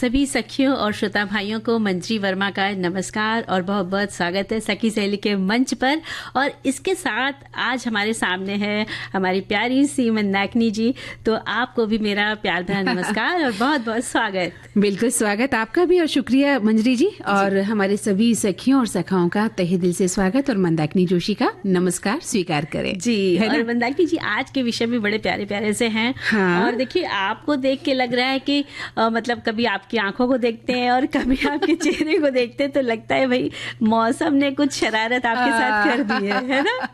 सभी सखियों और श्रोता भाइयों को मंजरी वर्मा का नमस्कार और बहुत बहुत स्वागत है सखी सहेली के मंच पर। और इसके साथ आज हमारे सामने है हमारी प्यारी सी मंदाकिनी जी। तो आपको भी मेरा प्यार भरा नमस्कार और बहुत बहुत स्वागत। बिल्कुल स्वागत आपका भी और शुक्रिया मंजरी जी। और हमारे सभी सखियों और सखाओं का तहे दिल से स्वागत और मंदाकिनी जोशी का नमस्कार स्वीकार करें जी। और मंदाकिनी जी आज के विषय भी बड़े प्यारे प्यारे से हैं। हाँ। और देखिए आपको देख के लग रहा है कि मतलब कभी आपकी आंखों को देखते हैं और कभी आपके चेहरे को देखते हैं तो लगता है भाई मौसम ने कुछ शरारत आपके साथ कर दी है ना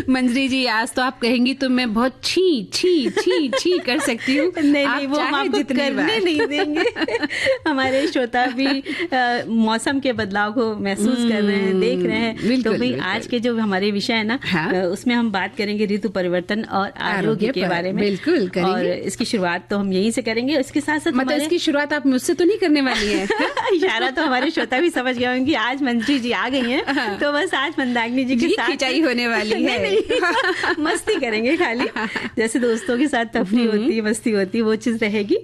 मंजरी जी। आज तो आप कहेंगी तो मैं बहुत छी छी छी छी कर सकती हूँ। नहीं वो हम आपको करने नहीं देंगे हमारे श्रोता भी मौसम के बदलाव को महसूस कर रहे हैं, देख रहे हैं। बिल्कुल, तो भाई बिल्कुल। आज के जो हमारे विषय है ना, हाँ। उसमें हम बात करेंगे ऋतु परिवर्तन और आरोग्य के बारे में। बिल्कुल करेंगे। और इसकी शुरुआत तो हम यहीं से करेंगे। इसके साथ साथ मतलब इसकी शुरुआत आप मुझसे तो नहीं करने वाली है इशारा तो हमारे श्रोता भी समझ गए होंगे आज मंजरी जी आ गई हैं तो बस आज मंदाकिनी जी के साथ खिंचाई होने वाली है। नहीं, मस्ती करेंगे खाली जैसे दोस्तों के साथ तफरी होती है, मस्ती होती है, वो चीज रहेगी।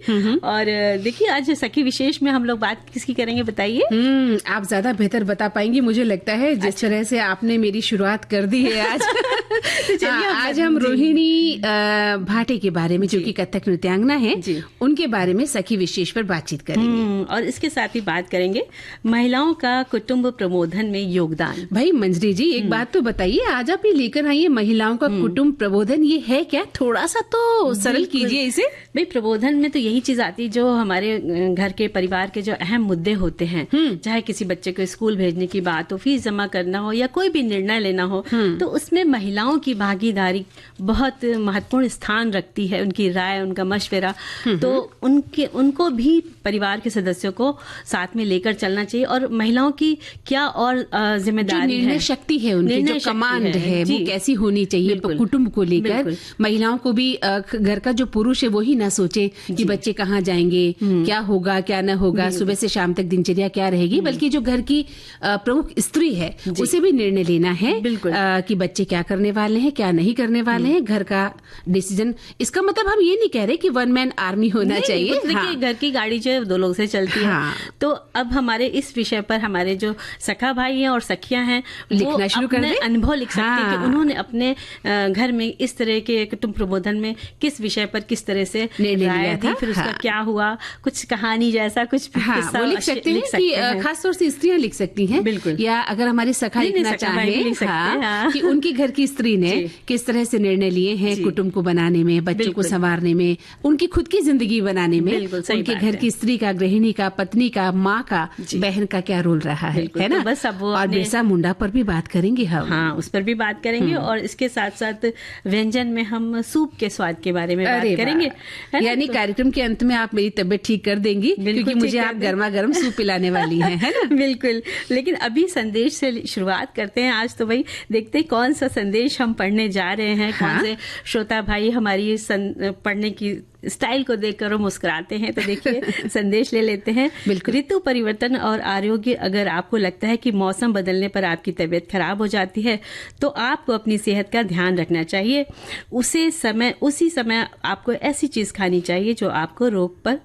और देखिए आज सखी विशेष में हम लोग बात किसकी करेंगे बताइए। आप ज्यादा बेहतर बता पाएंगी मुझे लगता है जिस तरह से आपने मेरी शुरुआत कर दी है आज। तो चलिए आज हम रोहिणी भाटे के बारे में जो कि कथक नृत्यांगना है उनके बारे में सखी विशेष पर बातचीत करेंगे। और इसके साथ ही बात करेंगे महिलाओं का कुटुंब प्रबोधन में योगदान। भाई मंजरी जी एक बात तो बताइए, आज आप ये लेकर आई है महिलाओं का कुटुंब प्रबोधन, ये है क्या? थोड़ा सा तो सरल कीजिए इसे। भाई प्रबोधन में तो यही चीज आती है जो हमारे घर के परिवार के जो अहम मुद्दे होते हैं, चाहे किसी बच्चे को स्कूल भेजने की बात हो, फीस जमा करना हो या कोई भी निर्णय लेना हो, तो उसमें महिलाओं की भागीदारी बहुत महत्वपूर्ण स्थान रखती है। उनकी राय, उनका मशवरा, तो उनको भी परिवार के सदस्यों को साथ में लेकर चलना चाहिए। और महिलाओं की क्या और जिम्मेदारी है, निर्णय शक्ति है, उनकी जो कमांड है वो कैसी होनी चाहिए कुटुंब को लेकर। महिलाओं को भी घर का जो पुरुष है वही ना सोचे कि बच्चे कहाँ जाएंगे, क्या होगा क्या न होगा, सुबह से शाम तक दिनचर्या क्या रहेगी, बल्कि जो घर की प्रमुख स्त्री है उसे भी निर्णय लेना है कि बच्चे क्या करने वाले हैं, क्या नहीं करने वाले हैं, घर का डिसीजन। इसका मतलब हम ये नहीं कह रहे कि वन मैन आर्मी होना चाहिए। देखिए घर की गाड़ी जो है दो लोग से चलती है। तो अब हमारे इस विषय पर हमारे जो सखा भाई हैं और सखियां हैं लिखना शुरू कर दें, अनुभव लिख सकते हैं कि उन्होंने अपने घर में इस तरह के कुटुंब प्रबोधन में किस विषय पर किस तरह से निर्णय लिया था, फिर उसका क्या हुआ, कुछ कहानी जैसा कुछ वो लिख सकते हैं कि खासतौर से स्त्रियां लिख सकती हैं। बिल्कुल। या अगर हमारे सखा लिखना चाहे कि उनकी घर की स्त्री ने किस तरह से निर्णय लिए हैं कुटुंब को बनाने में, बच्चों को संवारने में, उनकी खुद की जिंदगी बनाने में, उनके घर की स्त्री का, गृहिणी का, पत्नी का, माँ का, बहन का क्या रोल रहा है ना। बस अब और बिरसा मुंडा पर भी बात करेंगे हम। हाँ, उस पर भी बात करेंगे। और इसके साथ साथ व्यंजन में हम सूप के स्वाद के बारे में बात करेंगे। यानी कार्यक्रम के अंत में आप मेरी तबीयत ठीक कर देंगी क्योंकि मुझे आप गर्मा गर्म सूप पिलाने वाली हैं, है ना। बिल्कुल। लेकिन अभी संदेश से शुरुआत करते हैं। आज तो भाई देखते हैं कौन सा संदेश हम पढ़ने जा रहे हैं। कौन से श्रोता भाई हमारी पढ़ने की स्टाइल को देखकर वो मुस्कुराते हैं। तो देखिए संदेश ले लेते हैं। ऋतु परिवर्तन और आरोग्य। अगर आपको लगता है कि मौसम बदलने पर आपकी तबीयत खराब हो जाती है तो आपको अपनी सेहत का ध्यान रखना चाहिए। उसी समय आपको ऐसी चीज खानी चाहिए जो आपको रोग पर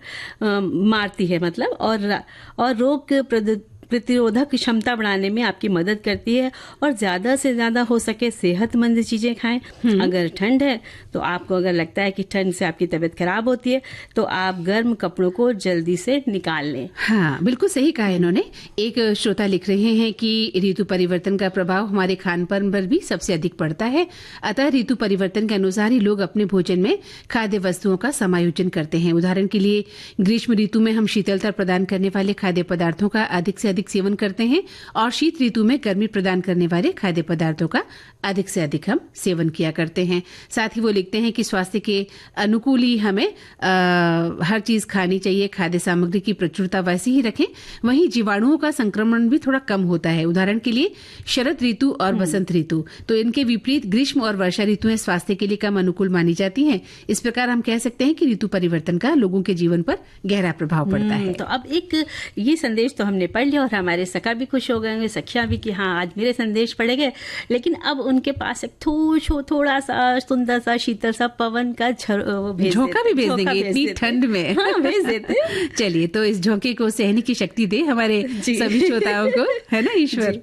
मारती है, मतलब और रोग प्रतिरोधक क्षमता बढ़ाने में आपकी मदद करती है। और ज्यादा से ज्यादा हो सके सेहतमंद चीजें खाएं। अगर ठंड है तो आपको अगर लगता है कि ठंड से आपकी तबीयत खराब होती है तो आप गर्म कपड़ों को जल्दी से निकाल लें। हाँ, बिल्कुल सही कहा इन्होंने। एक श्रोता लिख रहे हैं कि ऋतु परिवर्तन का प्रभाव हमारे खान पान पर भी सबसे अधिक पड़ता है। अतः ऋतु परिवर्तन के अनुसार ही लोग अपने भोजन में खाद्य वस्तुओं का समायोजन करते हैं। उदाहरण के लिए ग्रीष्म ऋतु में हम शीतलता प्रदान करने वाले खाद्य पदार्थों का अधिक से अधिक सेवन करते हैं और शीत ऋतु में गर्मी प्रदान करने वाले खाद्य पदार्थों का अधिक से अधिक हम सेवन किया करते हैं। साथ ही वो लिखते हैं कि स्वास्थ्य के अनुकूल ही हमें हर चीज खानी चाहिए। खाद्य सामग्री की प्रचुरता वैसी ही रखें, वहीं जीवाणुओं का संक्रमण भी थोड़ा कम होता है। उदाहरण के लिए शरद ऋतु और बसंत ऋतु, तो इनके विपरीत ग्रीष्म और वर्षा ऋतुएं स्वास्थ्य के लिए कम अनुकूल मानी जाती हैं। इस प्रकार हम कह सकते हैं कि ऋतु परिवर्तन का लोगों के जीवन पर गहरा प्रभाव पड़ता है। तो अब एक ये संदेश तो हमने पढ़ लिया और हमारे सखा भी खुश हो गए होंगे, सखियाँ भी, कि हाँ आज मेरे संदेश पढ़े गए। लेकिन अब उनके पास एक थोड़ा सा सुंदर सा शीतल सा पवन का झोंका भी भेज देंगे इतनी ठंड में। हाँ, भेज देते। चलिए, तो इस झोंके को सहने की शक्ति दे हमारे सभी श्रोताओं को, है ना ईश्वर।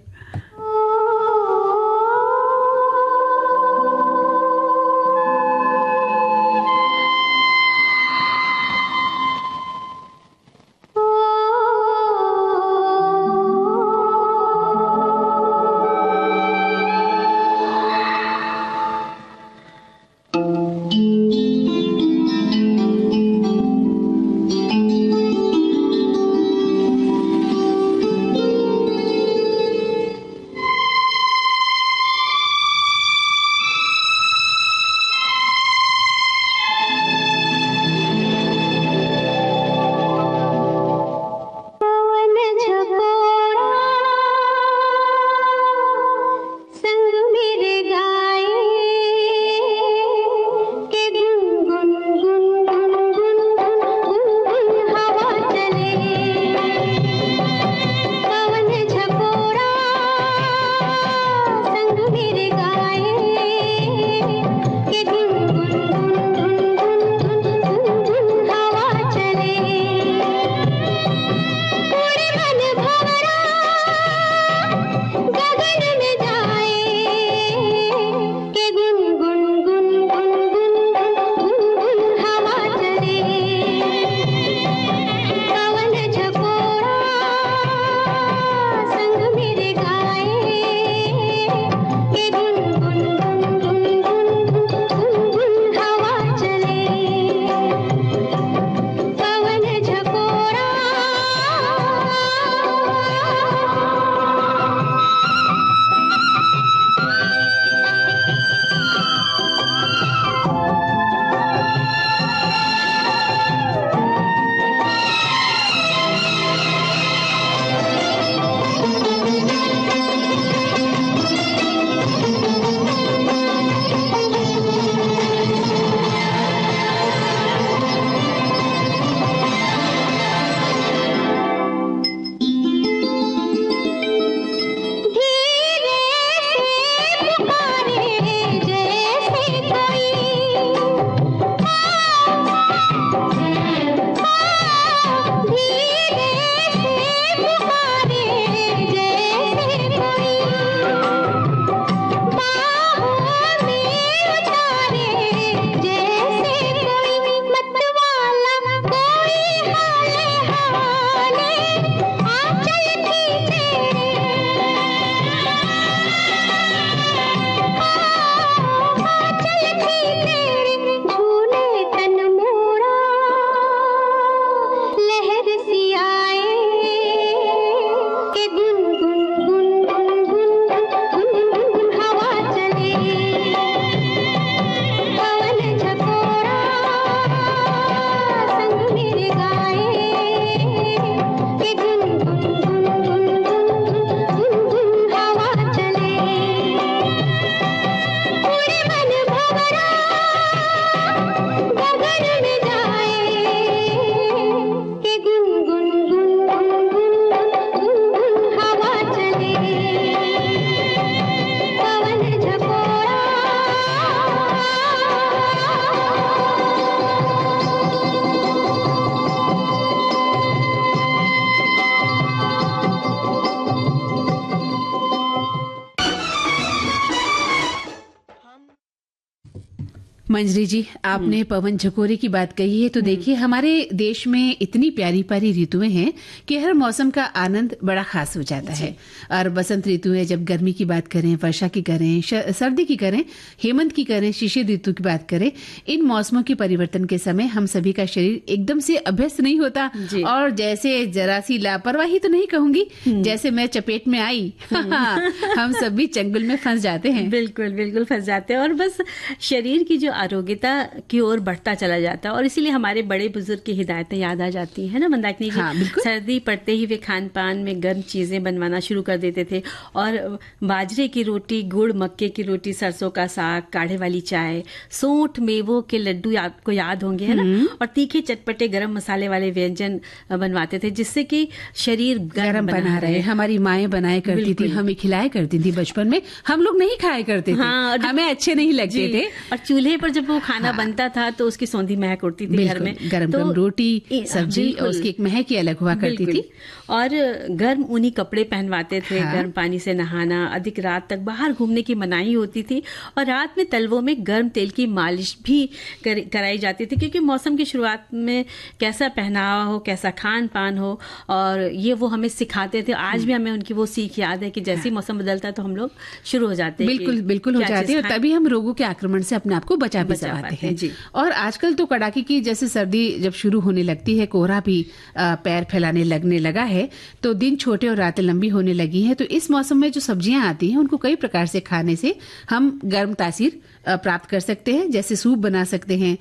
मंजरी जी, आपने पवन झकोरे की बात कही है, तो देखिए हमारे देश में इतनी प्यारी प्यारी ऋतुएं हैं कि हर मौसम का आनंद बड़ा खास हो जाता है। और बसंत ऋतु है, जब गर्मी की बात करें, वर्षा की करें, सर्दी की करें, हेमंत की करें, शिशिर ऋतु की बात करें, इन मौसमों के परिवर्तन के समय हम सभी का शरीर एकदम से अभ्यस्त नहीं होता, और जैसे जरा सी लापरवाही तो नहीं कहूंगी, जैसे मैं चपेट में आई हम सभी चंगुल में फंस जाते हैं। बिल्कुल बिल्कुल फंस जाते हैं, और बस शरीर की जो आरोग्यता की ओर बढ़ता चला जाता है। और इसीलिए हमारे बड़े बुजुर्ग की हिदायतें याद आ जाती है ना मंदाकिनी जी। हाँ, बिल्कुल। सर्दी पड़ते ही वे खान पान में गर्म चीजें बनवाना शुरू कर देते थे, और बाजरे की रोटी, गुड़, मक्के की रोटी, सरसों का साग, काढ़े वाली चाय, सोंठ, मेवों के लड्डू आपको याद होंगे, है ना, और तीखे चटपटे गरम मसाले वाले व्यंजन बनवाते थे, जिससे कि शरीर गरम बना रहे। हमारी माएँ बनाया करती थी, हमें खिलाया करती थी बचपन में, हम लोग नहीं खाया करते थे। हाँ, हमें अच्छे नहीं लगते थे। और चूल्हे पर जब वो खाना बनता था तो उसकी सौंधी महक उड़ती थी घर में, गरम गरम रोटी, सब्जी, और उसकी एक महक ही अलग हुआ करती थी। और गर्म ऊनी कपड़े पहनवाते थे। गर्म पानी से नहाना, अधिक रात तक बाहर घूमने की मनाही होती थी, और रात में तलवों में गर्म तेल की मालिश भी कराई जाती थी, क्योंकि मौसम की शुरुआत में कैसा पहनावा हो, कैसा खान पान हो, और ये वो हमें सिखाते थे। आज भी हमें उनकी वो सीख याद है कि जैसे ही मौसम बदलता है तो हम लोग शुरू हो जाते हैं। बिल्कुल हो जाते हैं, और तभी हम रोगों के आक्रमण से अपने आप को बचा पाते हैं जी। और आजकल तो कड़ाके की जैसे सर्दी जब शुरू होने लगती है, कोहरा भी पैर फैलाने लगने लगा है, तो दिन छोटे और रातें लंबी होने लगी हैं। तो इस मौसम में जो सब्जियां आती हैं उनको कई प्रकार से खाने से हम गर्म तासीर प्राप्त कर सकते हैं। जैसे सूप बना सकते हैं,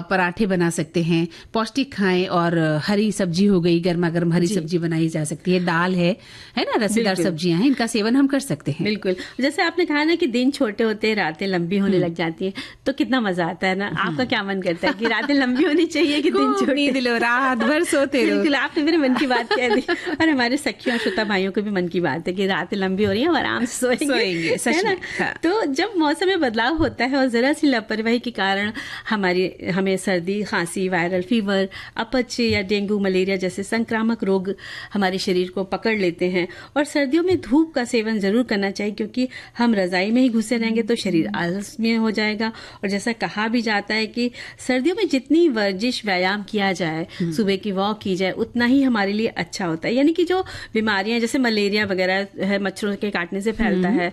पराठे बना सकते हैं, पौष्टिक खाएं, और हरी सब्जी हो गई, गर्मा गर्म हरी सब्जी बनाई जा सकती है, दाल है ना, रसेदार सब्जियां हैं, इनका सेवन हम कर सकते हैं। बिल्कुल, जैसे आपने कहा ना कि दिन छोटे होते हैं, रातें लंबी होने लग जाती है, तो कितना मजा आता है ना। आपका क्या मन करता है कि रातें लंबी होनी चाहिए कि दिन छोटे? नींद लो, रात भर सोते रहो। बिल्कुल, आपने मेरे मन की बात कह दी, और हमारे सखियों श्रोता भाइयों को भी मन की बात है कि रातें लंबी हो रही है, और आराम से सोएंगे, सच में। हाँ। तो जब मौसम में बदलाव होता है और जरा सी लापरवाही के कारण हमें सर्दी, खांसी, वायरल फीवर, अपच या डेंगू, मलेरिया जैसे संक्रामक रोग हमारे शरीर को पकड़ लेते हैं। और सर्दियों में धूप का सेवन जरूर करना चाहिए, क्योंकि हम रजाई में ही घुसे रहेंगे तो शरीर आलस में हो जाएगा। और जैसा कहा भी जाता है कि सर्दियों में जितनी वर्जिश, व्यायाम किया जाए, सुबह की वॉक की जाए, उतना ही हमारे लिए अच्छा होता है। यानी कि जो बीमारियां जैसे मलेरिया वगैरह है, मच्छरों के काटने से फैलता है,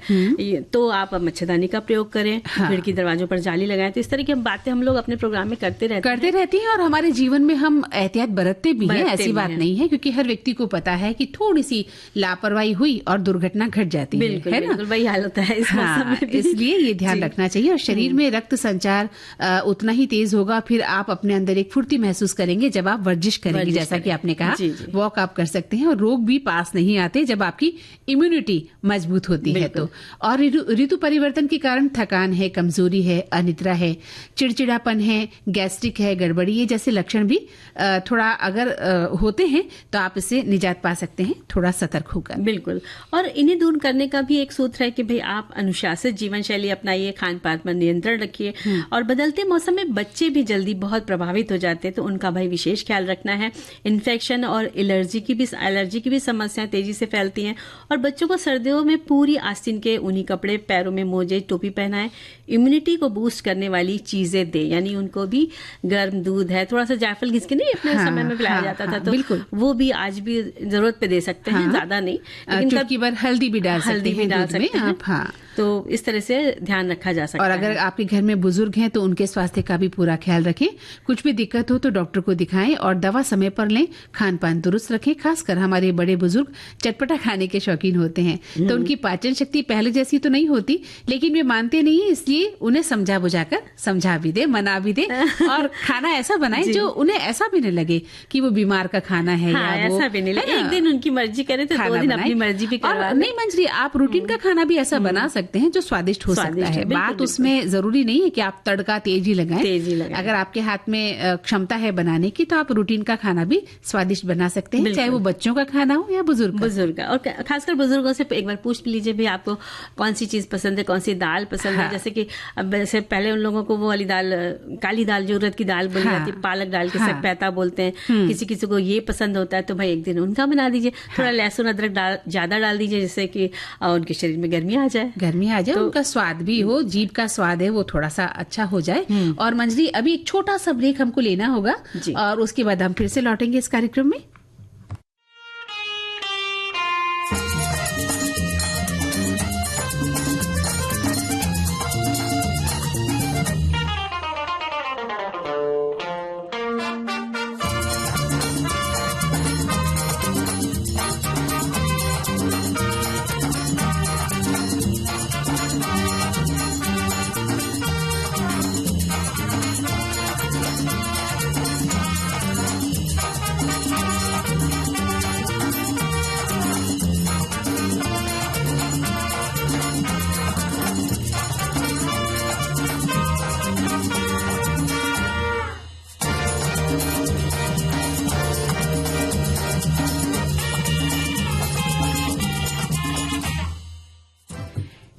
तो आप मच्छरदानी का प्रयोग करें, खिड़की दरवाजों पर जाली लगाएं। तो इस तरह की बातें हम लोग अपने प्रोग्राम में करते रहते हैं, और हमारे जीवन में हम एहतियात बरतते भी हैं। ऐसी बात नहीं है, क्योंकि हर व्यक्ति को पता है कि थोड़ी सी लापरवाही हुई और दुर्घटना घट जाती है ना। बिल्कुल वही हाल होता है इस मौसम में भी। इसलिए ये ध्यान रखना चाहिए, और शरीर में रक्त संचार उतना ही तेज होगा, फिर आप अपने अंदर एक फुर्ती महसूस करेंगे जब आप वर्जिश करेंगे। जैसा कि आपने कहा, वॉक आप कर सकते हैं, और रोग भी पास नहीं आते जब आपकी इम्यूनिटी मजबूत होती है तो। और ऋतु परिवर्तन के कारण थकान है, कमजोरी है, अनिद्रा है, चिड़चिड़ापन है, गैस्ट्रिक है, गड़बड़ी, ये जैसे लक्षण भी थोड़ा अगर होते हैं तो आप इससे निजात पा सकते हैं, थोड़ा सतर्क होकर। बिल्कुल, और इन्हें दूर करने का भी एक सूत्र है कि भाई आप अनुशासित जीवन शैली अपनाइए, खान पान पर नियंत्रण रखिए। और बदलते मौसम में बच्चे भी जल्दी बहुत प्रभावित हो जाते हैं, तो उनका भाई विशेष ख्याल रखना है। इन्फेक्शन और एलर्जी की भी समस्याएं तेजी से फैलती हैं। और बच्चों को सर्दियों में पूरी आस्तीन के ऊनी कपड़े, पैरों में मोजे, टोपी पहनाएं। इम्यूनिटी को बूस्ट करने वाली चीजें दे, यानी उनको भी गर्म दूध है, थोड़ा सा जायफल घिस के नहीं अपने समय में पिलाया जाता था, तो बिल्कुल वो भी आज भी जरूरत पे दे सकते हैं, ज्यादा नहीं, लेकिन चुटकी भर हल्दी भी डाल सकते हैं आप। तो इस तरह से ध्यान रखा जा सकता है। और अगर आपके घर में बुजुर्ग हैं तो उनके स्वास्थ्य का भी पूरा ख्याल रखें। कुछ भी दिक्कत हो तो डॉक्टर को दिखाएं, और दवा समय पर लें, खान पान दुरुस्त रखें। खासकर हमारे बड़े बुजुर्ग चटपटा खाने के शौकीन होते हैं, तो उनकी पाचन शक्ति पहले जैसी तो नहीं होती, लेकिन वे मानते नहीं है, इसलिए उन्हें समझा बुझाकर समझा भी दे, मना भी दे, और खाना ऐसा बनाए जो उन्हें ऐसा भी नहीं लगे कि वो बीमार का खाना है। हाँ, या वो ऐसा भी नहीं लगे। एक दिन उनकी मर्जी करे तो 2 दिन अपनी मर्जी भी करवा। नहीं मंजरी, आप रूटीन का खाना भी ऐसा बना सकते हैं जो स्वादिष्ट हो सकता है। बात उसमें जरूरी नहीं है कि आप तड़का तेज ही लगाएं। अगर आपके हाथ में क्षमता है बनाने की, तो आप रूटीन का खाना भी स्वादिष्ट बना सकते हैं, चाहे वो बच्चों का खाना हो या बुजुर्ग का। और खासकर बुजुर्गों से एक बार पूछ लीजिए भी आपको कौन सी चीज पसंद है, कौन सी दाल पसंद है। जैसे कि अब से पहले उन लोगों को वो वाली दाल, काली दाल जो उड़द की दाल बोली जाती है, पालक डाल के सकपैता बोलते हैं, किसी किसी को ये पसंद होता है, तो भाई एक दिन उनका बना दीजिए। थोड़ा लहसुन अदरक ज्यादा डाल दीजिए, जिससे कि उनके शरीर में गर्मी आ जाए, तो उनका स्वाद भी हो, जीभ का स्वाद है वो थोड़ा सा अच्छा हो जाए। और मंजरी, अभी एक छोटा सा ब्रेक हमको लेना होगा, और उसके बाद हम फिर से लौटेंगे इस कार्यक्रम में।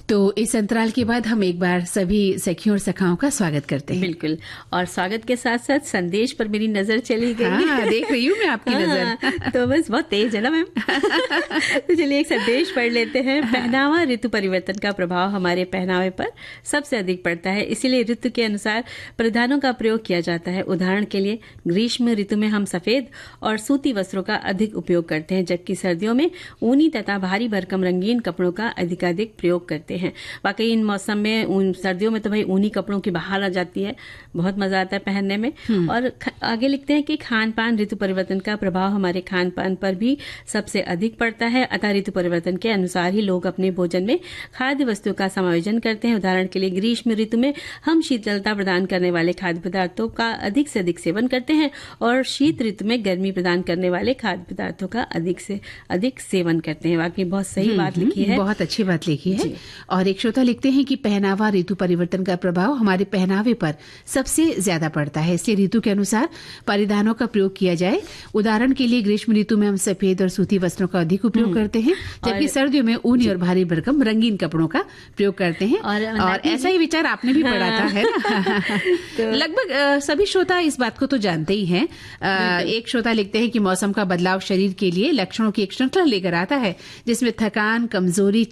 तो इस अंतराल के बाद हम एक बार सभी सखियों और सखाओं का स्वागत करते हैं। बिल्कुल, और स्वागत के साथ साथ संदेश पर मेरी नजर चली गई। हाँ, देख रही हूँ मैं आपकी नजर। तो बस बहुत तेज है ना मैम। तो चलिए एक संदेश पढ़ लेते हैं। पहनावा, ऋतु परिवर्तन का प्रभाव हमारे पहनावे पर सबसे अधिक पड़ता है, इसीलिए ऋतु के अनुसार परिधानों का प्रयोग किया जाता है। उदाहरण के लिए ग्रीष्म ऋतु में हम सफेद और सूती वस्त्रों का अधिक उपयोग करते हैं, जबकि सर्दियों में ऊनी तथा भारी भरकम रंगीन कपड़ों का अधिकाधिक प्रयोग करते हैं। वाकई इन मौसम में सर्दियों में तो भाई ऊनी कपड़ों की बहार आ जाती है, बहुत मजा आता है पहनने में। और आगे लिखते हैं कि खान पान, ऋतु परिवर्तन का प्रभाव हमारे खान पान पर भी सबसे अधिक पड़ता है, अतः ऋतु परिवर्तन के अनुसार ही लोग अपने भोजन में खाद्य वस्तुओं का समायोजन करते हैं। उदाहरण के लिए ग्रीष्म ऋतु में हम शीतलता प्रदान करने वाले खाद्य पदार्थों का अधिक से अधिक सेवन करते हैं और शीत ऋतु में गर्मी प्रदान करने वाले खाद्य पदार्थों का अधिक से अधिक सेवन करते हैं। वाकई बहुत सही बात लिखी है, बहुत अच्छी बात लिखी है। और एक श्रोता लिखते हैं कि पहनावा, ऋतु परिवर्तन का प्रभाव हमारे पहनावे पर सबसे ज्यादा पड़ता है, इसलिए ऋतु के अनुसार परिधानों का प्रयोग किया जाए। उदाहरण के लिए ग्रीष्म ऋतु में हम सफेद और सूती वस्त्रों का अधिक उपयोग करते हैं, जबकि सर्दियों में ऊनी और भारी भरकम रंगीन कपड़ों का प्रयोग करते हैं। और ऐसा ही विचार आपने भी पढ़ा था, है ना? तो लगभग सभी श्रोता इस बात को तो जानते ही हैं। एक श्रोता लिखते हैं कि मौसम का बदलाव शरीर के लिए लक्षणों की एक श्रृंखला लेकर आता है, जिसमें थकान, कमजोरी,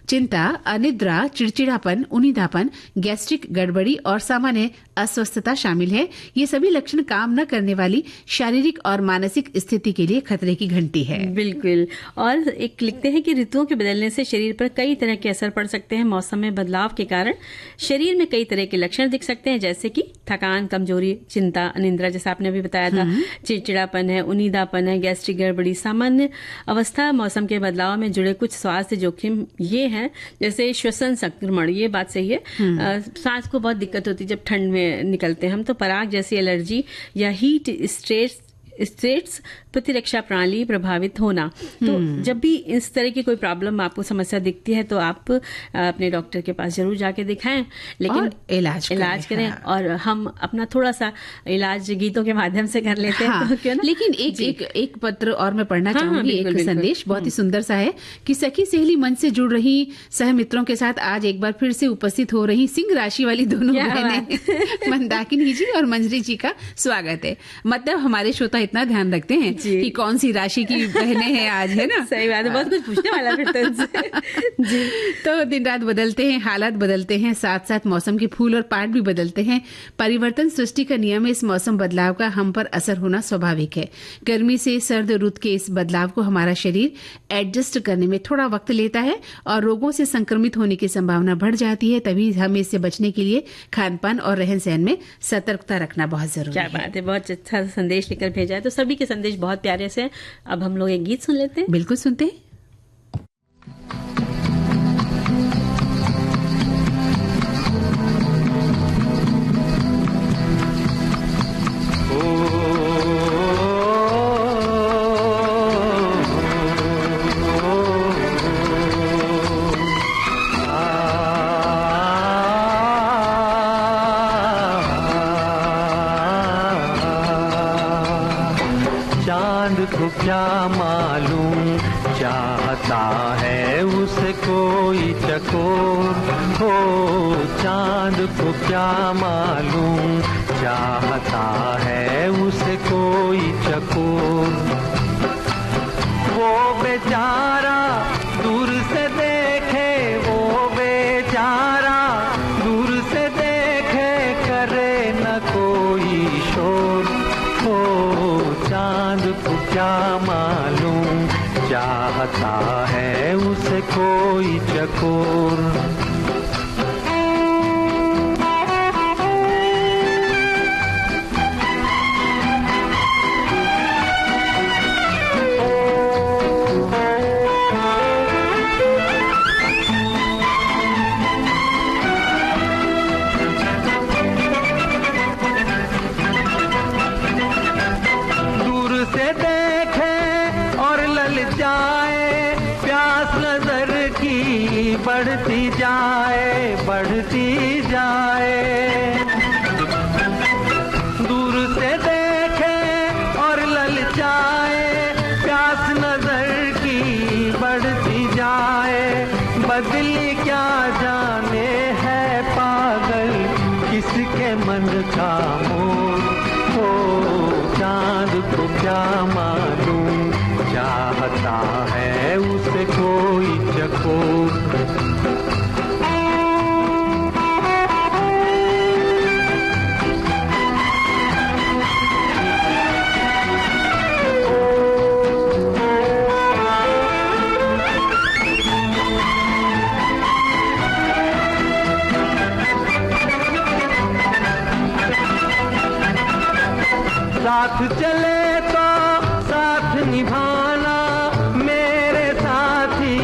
चिंता, अनिद्रा, चिड़चिड़ापन, उनीदापन, गैस्ट्रिक गड़बड़ी और सामान्य अस्वस्थता शामिल है। ये सभी लक्षण काम न करने वाली शारीरिक और मानसिक स्थिति के लिए खतरे की घंटी है। बिल्कुल। और एक लिखते हैं कि ऋतुओं के बदलने से शरीर पर कई तरह के असर पड़ सकते हैं। मौसम में बदलाव के कारण शरीर में कई तरह के लक्षण दिख सकते हैं, जैसे कि थकान, कमजोरी, चिंता, अनिद्रा, जैसा आपने अभी बताया था, चिड़चिड़ापन है, उनीदापन है, गैस्ट्रिक गड़बड़ी। सामान्य अवस्था मौसम के बदलाव में जुड़े कुछ स्वास्थ्य जोखिम ये है, जैसे श्वसन संक्रमण, ये बात सही है। सांस को बहुत दिक्कत होती है जब ठंड में निकलते हैं हम, तो पराग जैसी एलर्जी या हीट स्ट्रेस प्रतिरक्षा प्रणाली प्रभावित होना। तो जब भी इस तरह की कोई प्रॉब्लम, आपको समस्या दिखती है, तो आप अपने डॉक्टर के पास जरूर जाके दिखाएं, लेकिन इलाज करें। हाँ। और हम अपना थोड़ा सा इलाज गीतों के माध्यम से कर लेते हैं। तो क्यों ना? लेकिन एक पत्र और मैं पढ़ना चाहूंगी। एक संदेश बहुत ही सुंदर सा है कि सखी सहेली मन से जुड़ रही सहमित्रों के साथ आज एक बार फिर से उपस्थित हो रही सिंह राशि वाली दोनों बहनें मंदाकिनी जी और मंजरी जी का स्वागत है। मतलब हमारे श्रोता इतना ध्यान रखते हैं कि कौन सी राशि की बहनें हैं आज, है ना? सही बात है, बहुत कुछ पूछने वाला फिर तो उनसे। जी। तो दिन रात बदलते हैं, हालात बदलते हैं, साथ साथ मौसम के फूल और पात भी बदलते हैं। परिवर्तन सृष्टि का नियम है। इस मौसम बदलाव का हम पर असर होना स्वाभाविक है। गर्मी से सर्द रुत के इस बदलाव को हमारा शरीर एडजस्ट करने में थोड़ा वक्त लेता है और रोगों से संक्रमित होने की संभावना बढ़ जाती है। तभी हमें इससे बचने के लिए खान पान और रहन सहन में सतर्कता रखना बहुत जरूरी है। क्या बात है, बहुत अच्छा संदेश लेकर भेजा है। तो सभी के संदेश बहुत प्यारे से हैं। अब हम लोग एक गीत सुन लेते हैं। बिल्कुल सुनते हैं। क्या मालूम चाहता है उसे कोई चकोर हो, चांद को क्या मालूम चाहता है उसे कोई चकोर। वो बेचारा दूर से देखे, वो बेचारा दूर से देखे, करे न कोई शोर हो, चांद को क्या मालूम चाहता है उसे कोई चकोर। बढ़ती जाए, बढ़ती जाए, दूर से देखे और ललचाए, प्यास नजर की बढ़ती जाए। बदली क्या क्या मालूम, चाहता है उसे कोई चकोर। साथ चले तो साथ निभाना, मेरे साथी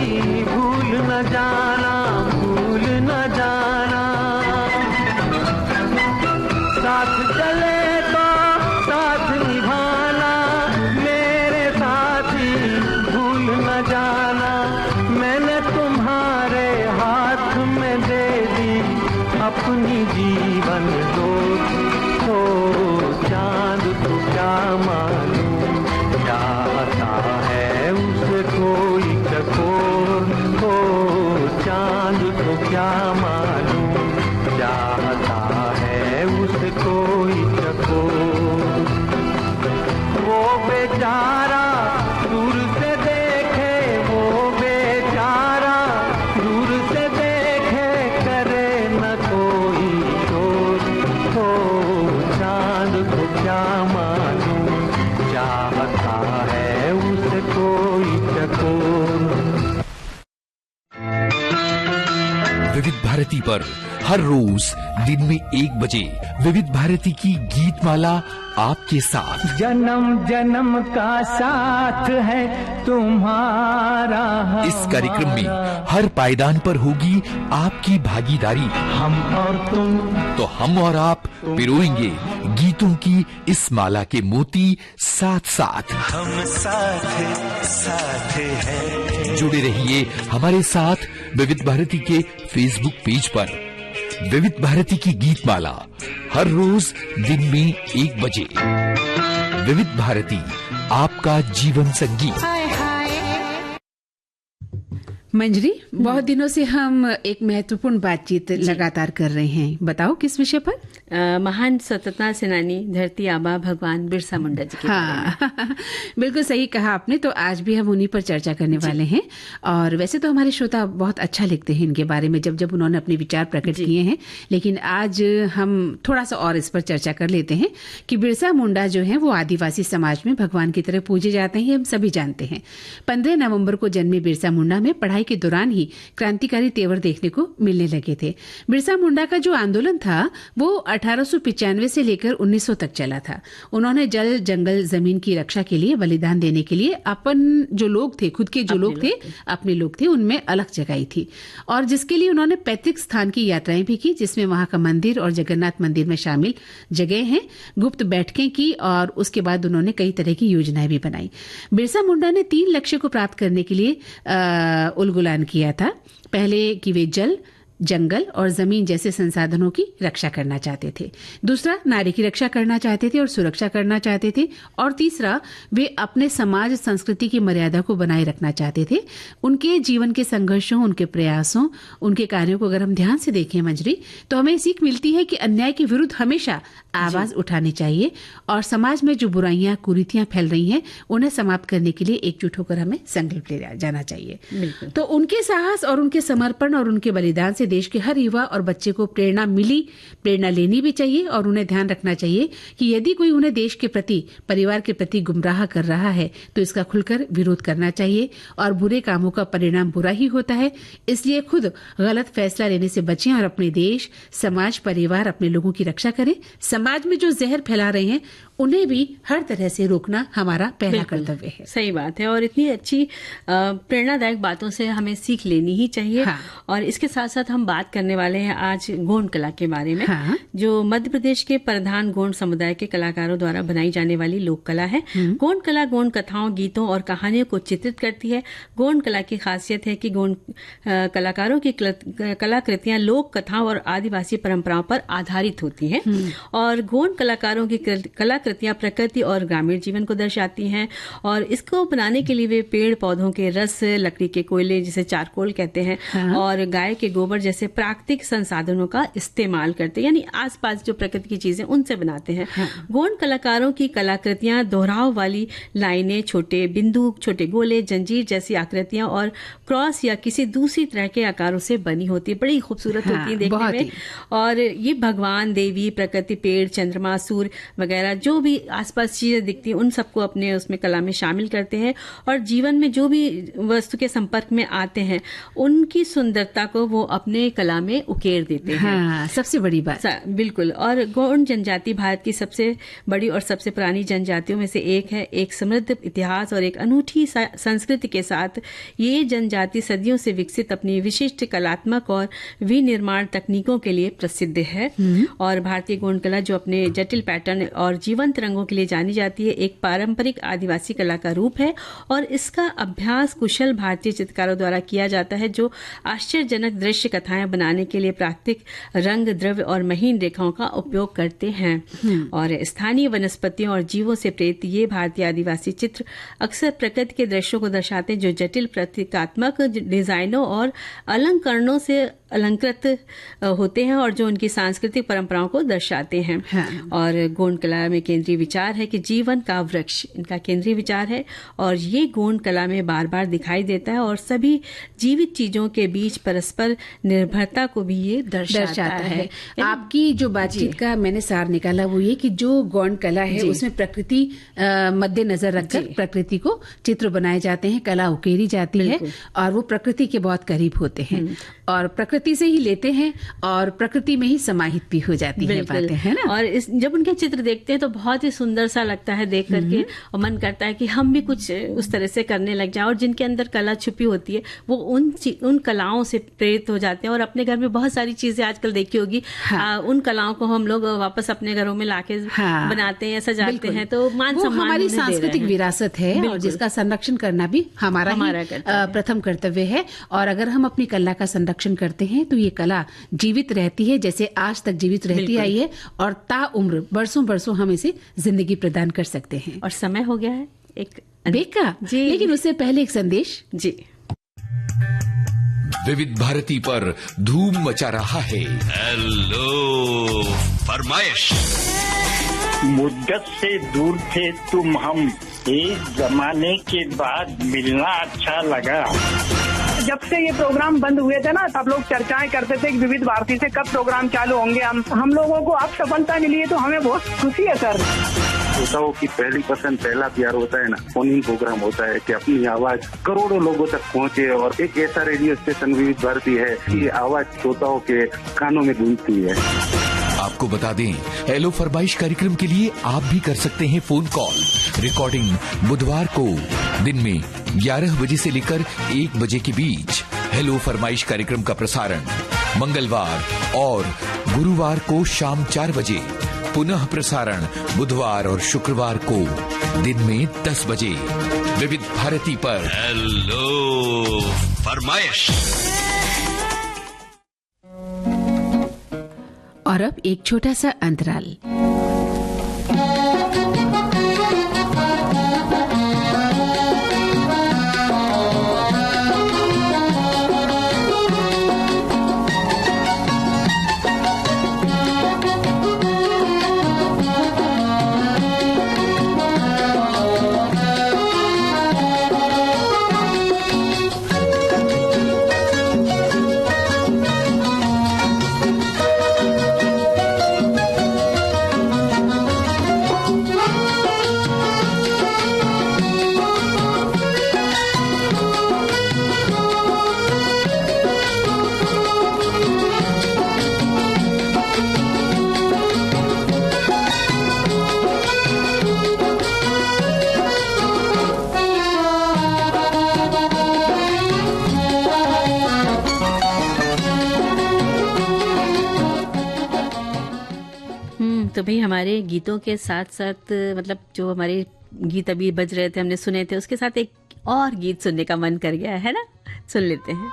भूल न जाना, भूल न जाना। साथ चले तो साथ निभाना, मेरे साथी भूल न जाना। मैंने तुम्हारे हाथ में दे दी अपनी जीवन ज्योति, हो चांद को क्या मालूम, चाहता है उसे कोई चकोर। हो चांद को क्या मालूम, चाहता है उसे कोई चकोर। वो बेचारा दूर से देखे, वो बेचारा दूर से देखे, करे न कोई शोर। हो चांद को क्या मालूम, चाहता है उसे कोई चकोर। विविध भारती पर हर रोज दिन में 1 बजे विविध भारती की गीत माला आपके साथ। जन्म जन्म का साथ है तुम्हारा, इस कार्यक्रम में हर पायदान पर होगी आपकी भागीदारी। हम और तुम, तो हम और आप पिरोएंगे गीतों की इस माला के मोती साथ साथ। हम साथ साथ हैं। जुड़े रहिए हमारे साथ विविध भारती के फेसबुक पेज पर। विविध भारती की गीत माला हर रोज दिन में 1 बजे। विविध भारती, आपका जीवन संगीत। मंजरी, बहुत दिनों से हम एक महत्वपूर्ण बातचीत लगातार कर रहे हैं, बताओ किस विषय पर? महान स्वतंत्रता सेनानी धरती आबा भगवान बिरसा मुंडा जी के बारे में। बिल्कुल सही कहा आपने। तो आज भी हम उन्हीं पर चर्चा करने वाले हैं। और वैसे तो हमारे श्रोता बहुत अच्छा लिखते हैं इनके बारे में, जब उन्होंने अपने विचार प्रकट किए हैं। लेकिन आज हम थोड़ा सा और इस पर चर्चा कर लेते हैं कि बिरसा मुंडा जो है वो आदिवासी समाज में भगवान की तरह पूजे जाते हैं, हम सभी जानते हैं। 15 नवम्बर को जन्मे बिरसा मुंडा में पढ़ाई के दौरान ही क्रांतिकारी तेवर देखने को मिलने लगे थे। बिरसा मुंडा का जो आंदोलन था वो 1895 से लेकर 1900 तक चला था। उन्होंने जल, जंगल, जमीन की रक्षा के लिए बलिदान देने के लिए अपन जो लोग थे, खुद के जो लोग थे, अपने लोग थे, उनमें अलग जगाई थी। और जिसके लिए उन्होंने पैतृक स्थान की यात्राएं भी की, जिसमें वहां का मंदिर और जगन्नाथ मंदिर में शामिल जगह हैं, गुप्त बैठकें की और उसके बाद उन्होंने कई तरह की योजनाएं भी बनाई। बिरसा मुंडा ने 3 लक्ष्य को प्राप्त करने के लिए उलगुलान किया था। पहले कि वे जल, जंगल और जमीन जैसे संसाधनों की रक्षा करना चाहते थे। दूसरा, नारी की रक्षा करना चाहते थे और सुरक्षा करना चाहते थे। और तीसरा, वे अपने समाज संस्कृति की मर्यादा को बनाए रखना चाहते थे। उनके जीवन के संघर्षों, उनके प्रयासों, उनके कार्यों को अगर हम ध्यान से देखें मंजरी, तो हमें सीख मिलती है कि अन्याय के विरुद्ध हमेशा आवाज उठानी चाहिए और समाज में जो बुराइयां, कुरीतियां फैल रही हैं, उन्हें समाप्त करने के लिए एकजुट होकर हमें संकल्प ले जाना चाहिए। तो उनके साहस और उनके समर्पण और उनके बलिदान से देश के हर युवा और बच्चे को प्रेरणा मिली, प्रेरणा लेनी भी चाहिए और उन्हें ध्यान रखना चाहिए कि यदि कोई उन्हें देश के प्रति, परिवार के प्रति गुमराह कर रहा है तो इसका खुलकर विरोध करना चाहिए। और बुरे कामों का परिणाम बुरा ही होता है, इसलिए खुद गलत फैसला लेने से बचें और अपने देश, समाज, परिवार, अपने लोगों की रक्षा करें। समाज में जो जहर फैला रहे हैं उन्हें भी हर तरह से रोकना हमारा पहला कर्तव्य है। सही बात है। और इतनी अच्छी प्रेरणादायक बातों से हमें सीख लेनी ही चाहिए। हाँ। और इसके साथ साथ हम बात करने वाले हैं आज गोंड कला के बारे में। हाँ। जो मध्य प्रदेश के प्रधान गोंड समुदाय के कलाकारों द्वारा बनाई जाने वाली लोक कला है। गोंड कला गोंड कथाओं, गीतों और कहानियों को चित्रित करती है। गोंड कला की खासियत है कि गोंड कलाकारों की कलाकृतियां लोक कथाओं और आदिवासी परंपराओं पर आधारित होती हैं। और गोंड कलाकारों की कलाकृतियां कलाकृतियां प्रकृति और ग्रामीण जीवन को दर्शाती हैं और इसको बनाने के लिए वे पेड़ पौधों के रस, लकड़ी के कोयले जिसे चारकोल कहते हैं, और गाय के गोबर जैसे प्राकृतिक संसाधनों का इस्तेमाल करते हैं, यानी आसपास जो प्रकृति की चीजें उनसे बनाते हैं। गोंड कलाकारों की कलाकृतियां दोहराव वाली लाइनें, छोटे बिंदु, छोटे गोले, जंजीर जैसी आकृतियां और क्रॉस या किसी दूसरी तरह के आकारों से बनी होती है। बड़ी खूबसूरत होती है देखने में। और ये भगवान, देवी, प्रकृति, पेड़, चंद्रमा, सूर्य वगैरह जो भी आसपास चीजें दिखती हैं उन सबको अपने उसमें कला में शामिल करते हैं और जीवन में जो भी वस्तु के संपर्क में आते हैं उनकी सुंदरता को वो अपने कला में उकेर देते हैं। हाँ, सबसे बड़ी बात। बिल्कुल। और गोंड जनजाति भारत की सबसे बड़ी और सबसे पुरानी जनजातियों में से एक है। एक समृद्ध इतिहास और एक अनूठी संस्कृति के साथ ये जनजाति सदियों से विकसित अपनी विशिष्ट कलात्मक और विनिर्माण तकनीकों के लिए प्रसिद्ध है। और भारतीय गोंड कला जो अपने जटिल पैटर्न और जीवंत रंगों के लिए जानी जाती है, एक पारंपरिक आदिवासी कला का रूप है और इसका अभ्यास कुशल भारतीय चित्रकारों द्वारा किया जाता है जो आश्चर्यजनक दृश्य कथाएं बनाने के लिए प्राकृतिक रंग, द्रव्य और महीन रेखाओं का उपयोग करते हैं। और स्थानीय वनस्पतियों और जीवों से प्रेरित ये भारतीय आदिवासी चित्र अक्सर प्रकृति के दृश्यों को दर्शाते हैं जो जटिल प्रतीकात्मक डिजाइनों और अलंकरणों से अलंकृत होते हैं और जो उनकी सांस्कृतिक परंपराओं को दर्शाते हैं। और गोंड कला में केंद्रीय विचार है कि जीवन का वृक्ष इनका केंद्रीय विचार है और ये गोंड कला में बार बार दिखाई देता है और सभी जीवित चीजों के बीच परस्पर निर्भरता को भी ये दर्शाता है। आपकी जो बातचीत का मैंने सार निकाला वो ये कि जो गोंड कला है उसमें प्रकृति मद्देनजर रखकर प्रकृति को चित्र बनाए जाते हैं, कला उकेरी जाती है और वो प्रकृति के बहुत करीब होते हैं और प्रकृति से ही लेते हैं और प्रकृति में ही समाहित भी हो जाती है बातें, है ना। और जब उनके चित्र देखते हैं तो बहुत ही सुंदर सा लगता है देख करके और मन करता है कि हम भी कुछ उस तरह से करने लग जाए। और जिनके अंदर कला छुपी होती है वो उन कलाओं से प्रेरित हो जाते हैं और अपने घर में बहुत सारी चीजें आजकल देखी होगी, उन कलाओं को हम लोग वापस अपने घरों में लाके बनाते हैं, सजाते हैं। तो मान सम्मान हमारी सांस्कृतिक विरासत है और जिसका संरक्षण करना भी हमारा प्रथम कर्तव्य है। और अगर हम अपनी कला का संरक्षण करते हैं तो ये कला जीवित रहती है जैसे आज तक जीवित रहती आई है और ताउम्र बरसों बरसों हम इसे जिंदगी प्रदान कर सकते हैं। और समय हो गया है एक ब्रेक का, लेकिन उससे पहले एक संदेश। जी, विविध भारती पर धूम मचा रहा है हेलो फरमाइश। मुद्दत से दूर थे तुम हम, एक जमाने के बाद मिलना अच्छा लगा। जब से ये प्रोग्राम बंद हुए थे ना तब लोग चर्चाएं करते थे कि विविध भारती से कब प्रोग्राम चालू होंगे। हम लोगों को अब सफलता मिली है तो हमें बहुत खुशी है सर। श्रोताओं की पहली पसंद, पहला प्यार होता है ना, फोन इन प्रोग्राम होता है कि अपनी आवाज करोड़ों लोगों तक पहुंचे और एक ऐसा रेडियो स्टेशन विविध भारती है कि आवाज श्रोताओं के कानों में गूंजती है। आपको बता दें, हेलो फरमाइश कार्यक्रम के लिए आप भी कर सकते हैं फोन कॉल। रिकॉर्डिंग बुधवार को दिन में 11 बजे से लेकर 1 बजे के बीच। हेलो फरमाइश कार्यक्रम का प्रसारण मंगलवार और गुरुवार को शाम 4 बजे, पुनः प्रसारण बुधवार और शुक्रवार को दिन में 10 बजे विविध भारती पर। हेलो फरमाइश। और अब एक छोटा सा अंतराल। तो भाई हमारे गीतों के साथ साथ मतलब जो हमारे गीत अभी बज रहे थे, हमने सुने थे, उसके साथ एक और गीत सुनने का मन कर गया है ना। सुन लेते हैं।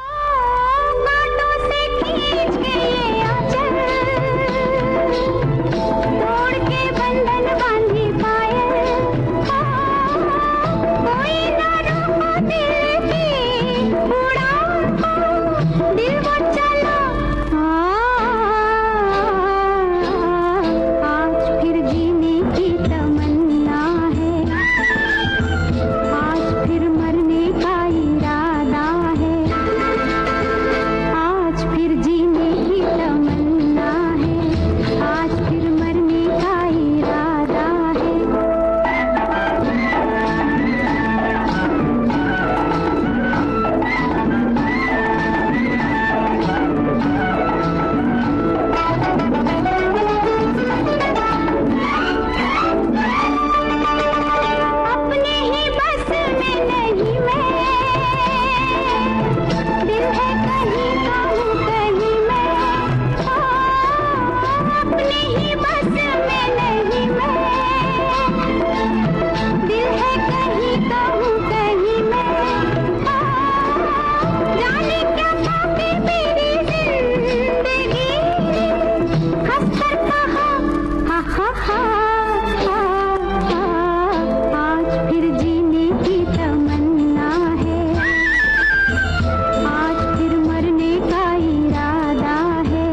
तोड़ के बंधन बांधी कहूँ कहीं मैं, जाने क्या पापी मेरी जिंदगी, हंसकर कहा हा हा हा, आज फिर जीने की तमन्ना है, आज फिर मरने का इरादा है,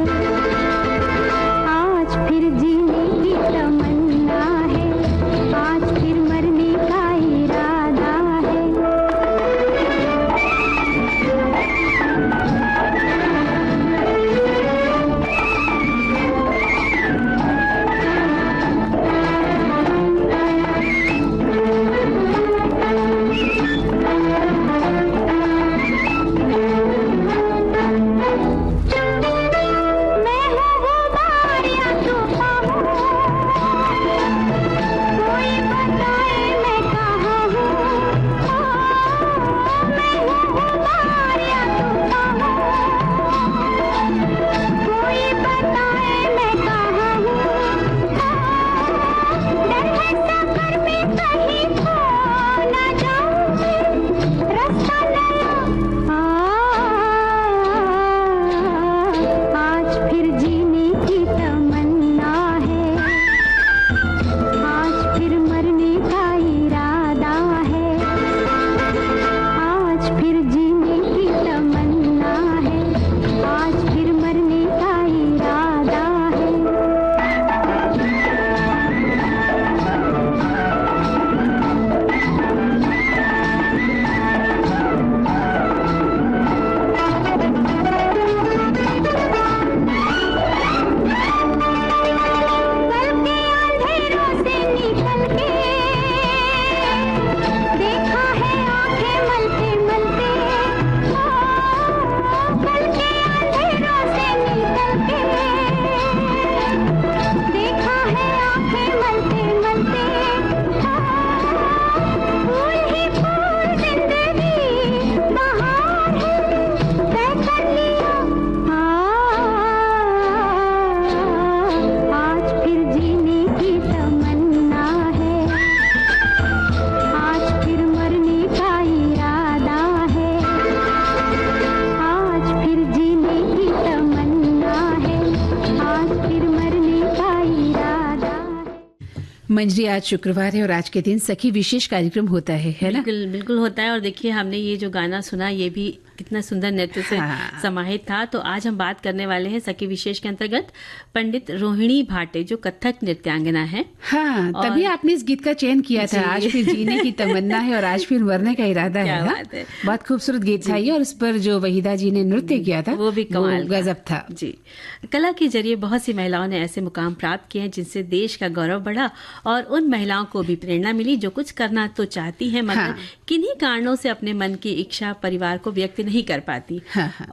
आज फिर जीने की तमन्ना है, आज फिर मरने का इरादा है। मैं हूँ वो बारिया तूफान, कोई बताए मैं कहाँ हूँ, मैं हूँ वो बारिया तूफान, कोई बताए मैं कहाँ हूँ, डर है सफर में कहीं खो न जाऊँ, रास्ता नया आज फिर जीने की तमन्ना है, आज फिर मरने का इरादा है, आज फिर जीने की तमन्ना है, आज फिर मरने का इरादा है। कल के अंधेरों से निकल के देखा है आंखें मलते मलते, कल के अंधेरों से निकल के देखा है आंखें मलते मलते, फूल ही फूल जिंदगी बहार है, तय कर लिया आज फिर जीने की तमन्ना है, आज फिर मरने का इरादा है, आज फिर जीने की तमन्ना है, आज फिर मरने का इरादा है। मंजरी, आज शुक्रवार है और आज के दिन सखी विशेष कार्यक्रम होता है ना? बिल्कुल बिल्कुल होता है। और देखिए, हमने ये जो गाना सुना ये भी कितना सुंदर नृत्य से समाहित था। तो आज हम बात करने वाले हैं सखी विशेष के अंतर्गत पंडित रोहिणी भाटे, जो कथक नृत्यांगना है। हाँ, तभी आपने इस गीत का चयन किया था। आज फिर जीने की तमन्ना है और आज फिर मरने का इरादा है। क्या हाँ? बात है। बहुत खूबसूरत गीत था ये, और उस पर जो वहीदा जी ने नृत्य किया था वो भी कमाल गजब था। जी। कला के जरिए बहुत सी महिलाओं ने ऐसे मुकाम प्राप्त किए हैं जिनसे देश का गौरव बढ़ा, और उन महिलाओं को भी प्रेरणा मिली जो कुछ करना तो चाहती हैं, मगर किन्हीं कारणों से अपने मन की इच्छा परिवार को व्यक्त नहीं कर पाती।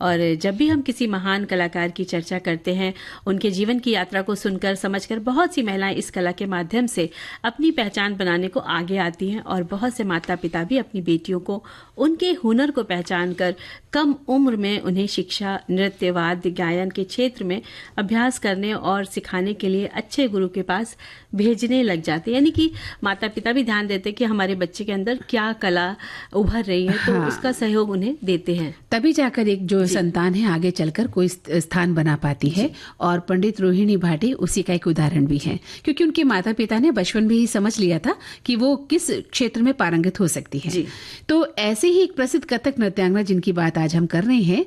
और जब भी हम किसी महान कलाकार की चर्चा करते हैं, उनके जीवन की यात्रा को सुनकर समझकर बहुत सी महिलाएं इस कला के माध्यम से अपनी पहचान बनाने को आगे आती हैं, और बहुत से माता पिता भी अपनी बेटियों को उनके हुनर को पहचान कर कम उम्र में उन्हें शिक्षा, नृत्य, वाद्य, गायन के क्षेत्र में अभ्यास करने और सिखाने के लिए अच्छे गुरु के पास भेजने लग जाते। यानी कि माता पिता भी ध्यान देते कि हमारे बच्चे के अंदर क्या कला उभर रही है, तो उसका सहयोग उन्हें देते हैं। तभी जाकर एक जो संतान है आगे चलकर कोई स्थान बना पाती है, और पंडित रोहिणी भाटे उसी का एक उदाहरण भी है, क्योंकि उनके माता पिता ने बचपन में ही समझ लिया था कि वो किस क्षेत्र में पारंगत हो सकती है। तो ऐसे ही एक प्रसिद्ध कथक नृत्यांगना जिनकी बात आज हम कर रहे हैं,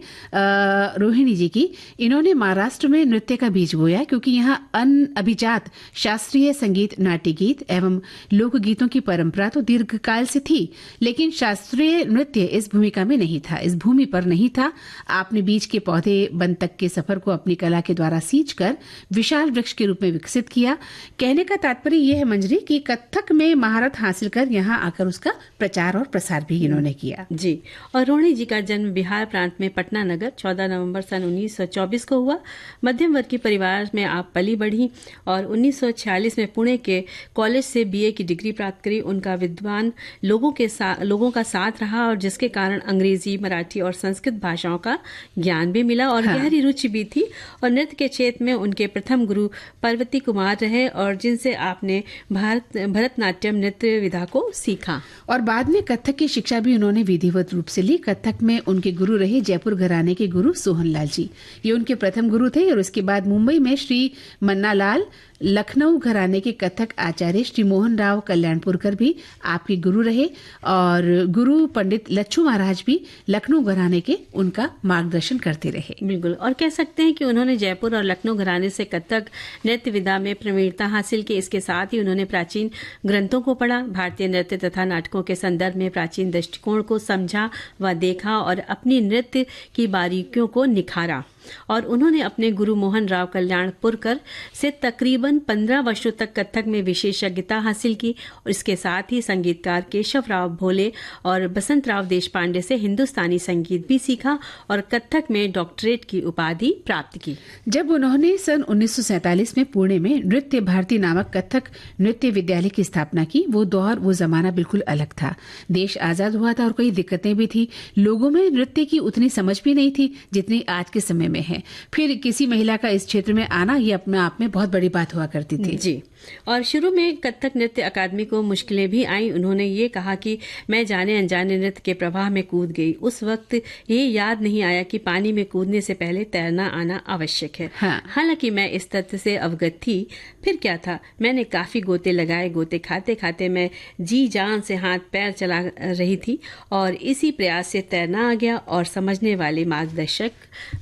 रोहिणी जी की, इन्होंने महाराष्ट्र में नृत्य का बीज बोया, क्योंकि यहाँ अनअभिजात शास्त्रीय संगीत, नाट्य गीत एवं लोकगीतों की परंपरा तो दीर्घकाल से थी, लेकिन शास्त्रीय नृत्य इस भूमिका में नहीं था, इस भूमि पर नहीं था। आपने बीज के पौधे बन तक के सफर को अपनी कला के द्वारा सींचकर विशाल वृक्ष के रूप में विकसित किया। कहने का तात्पर्य यह है मंजरी कि कथक में महारत हासिल कर यहाँ आकर उसका प्रचार और प्रसार भी इन्होंने किया। जी। और रोहिणी जी का जन्म बिहार प्रांत में पटना नगर 14 नवंबर सन 1924 को हुआ। मध्यम वर्ग के परिवार में आप पली बढ़ी और 1946 में पुणे के कॉलेज से बीए की डिग्री प्राप्त करी। उनका विद्वान लोगों का साथ रहा, और जिसके कारण अंग्रेजी, मराठी, मराठी और संस्कृत भाषाओं का ज्ञान भी मिला और गहरी रुचि भी थी। और नृत्य के क्षेत्र में उनके प्रथम गुरु पार्वती कुमार रहे और जिनसे आपने भरतनाट्यम नृत्य विधा को सीखा। और बाद में कथक की शिक्षा भी उन्होंने विधिवत रूप से ली। कथक में उनके गुरु रहे जयपुर घराने के गुरु सोहनलाल जी, ये उनके प्रथम गुरु थे। और उसके बाद मुंबई में श्री मन्नालाल, लखनऊ घराने के कथक आचार्य श्री मोहन राव कल्याणपुरकर भी आपके गुरु रहे और गुरु पंडित लच्छू महाराज भी लखनऊ घराने के उनका मार्गदर्शन करते रहे। बिल्कुल, और कह सकते हैं कि उन्होंने जयपुर और लखनऊ घराने से कथक नृत्य विधा में प्रवीणता हासिल की। इसके साथ ही उन्होंने प्राचीन ग्रंथों को पढ़ा, भारतीय नृत्य तथा नाटकों के संदर्भ में प्राचीन दृष्टिकोण को समझा व देखा और अपनी नृत्य की बारीकियों को निखारा। और उन्होंने अपने गुरु मोहन राव कल्याणपुरकर से तकरीबन 15 वर्षों तक कथक में विशेषज्ञता हासिल की। और इसके साथ ही संगीतकार केशव राव भोले और बसंत राव देशपांडे से हिंदुस्तानी संगीत भी सीखा और कथक में डॉक्टरेट की उपाधि प्राप्त की। जब उन्होंने सन 1947 में पुणे में नृत्य भारती नामक कथक नृत्य विद्यालय की स्थापना की, वो दौर वो जमाना बिल्कुल अलग था। देश आजाद हुआ था और कई दिक्कतें भी थी। लोगों में नृत्य की उतनी समझ भी नहीं थी जितनी आज के समय में है। फिर किसी महिला का इस क्षेत्र में आना ये अपने आप में बहुत बड़ी बात हुआ करती थी। जी, और शुरू में कथक नृत्य अकादमी को मुश्किलें भी आई। उन्होंने ये कहा कि मैं जाने अनजाने नृत्य के प्रवाह में कूद गई। उस वक्त ये याद नहीं आया कि पानी में कूदने से पहले तैरना आना आवश्यक है। हालांकि मैं इस तथ्य से अवगत थी। फिर क्या था, मैंने काफी गोते लगाए। गोते खाते खाते मैं जी जान से हाथ पैर चला रही थी और इसी प्रयास से तैरना आ गया और समझने वाले मार्गदर्शक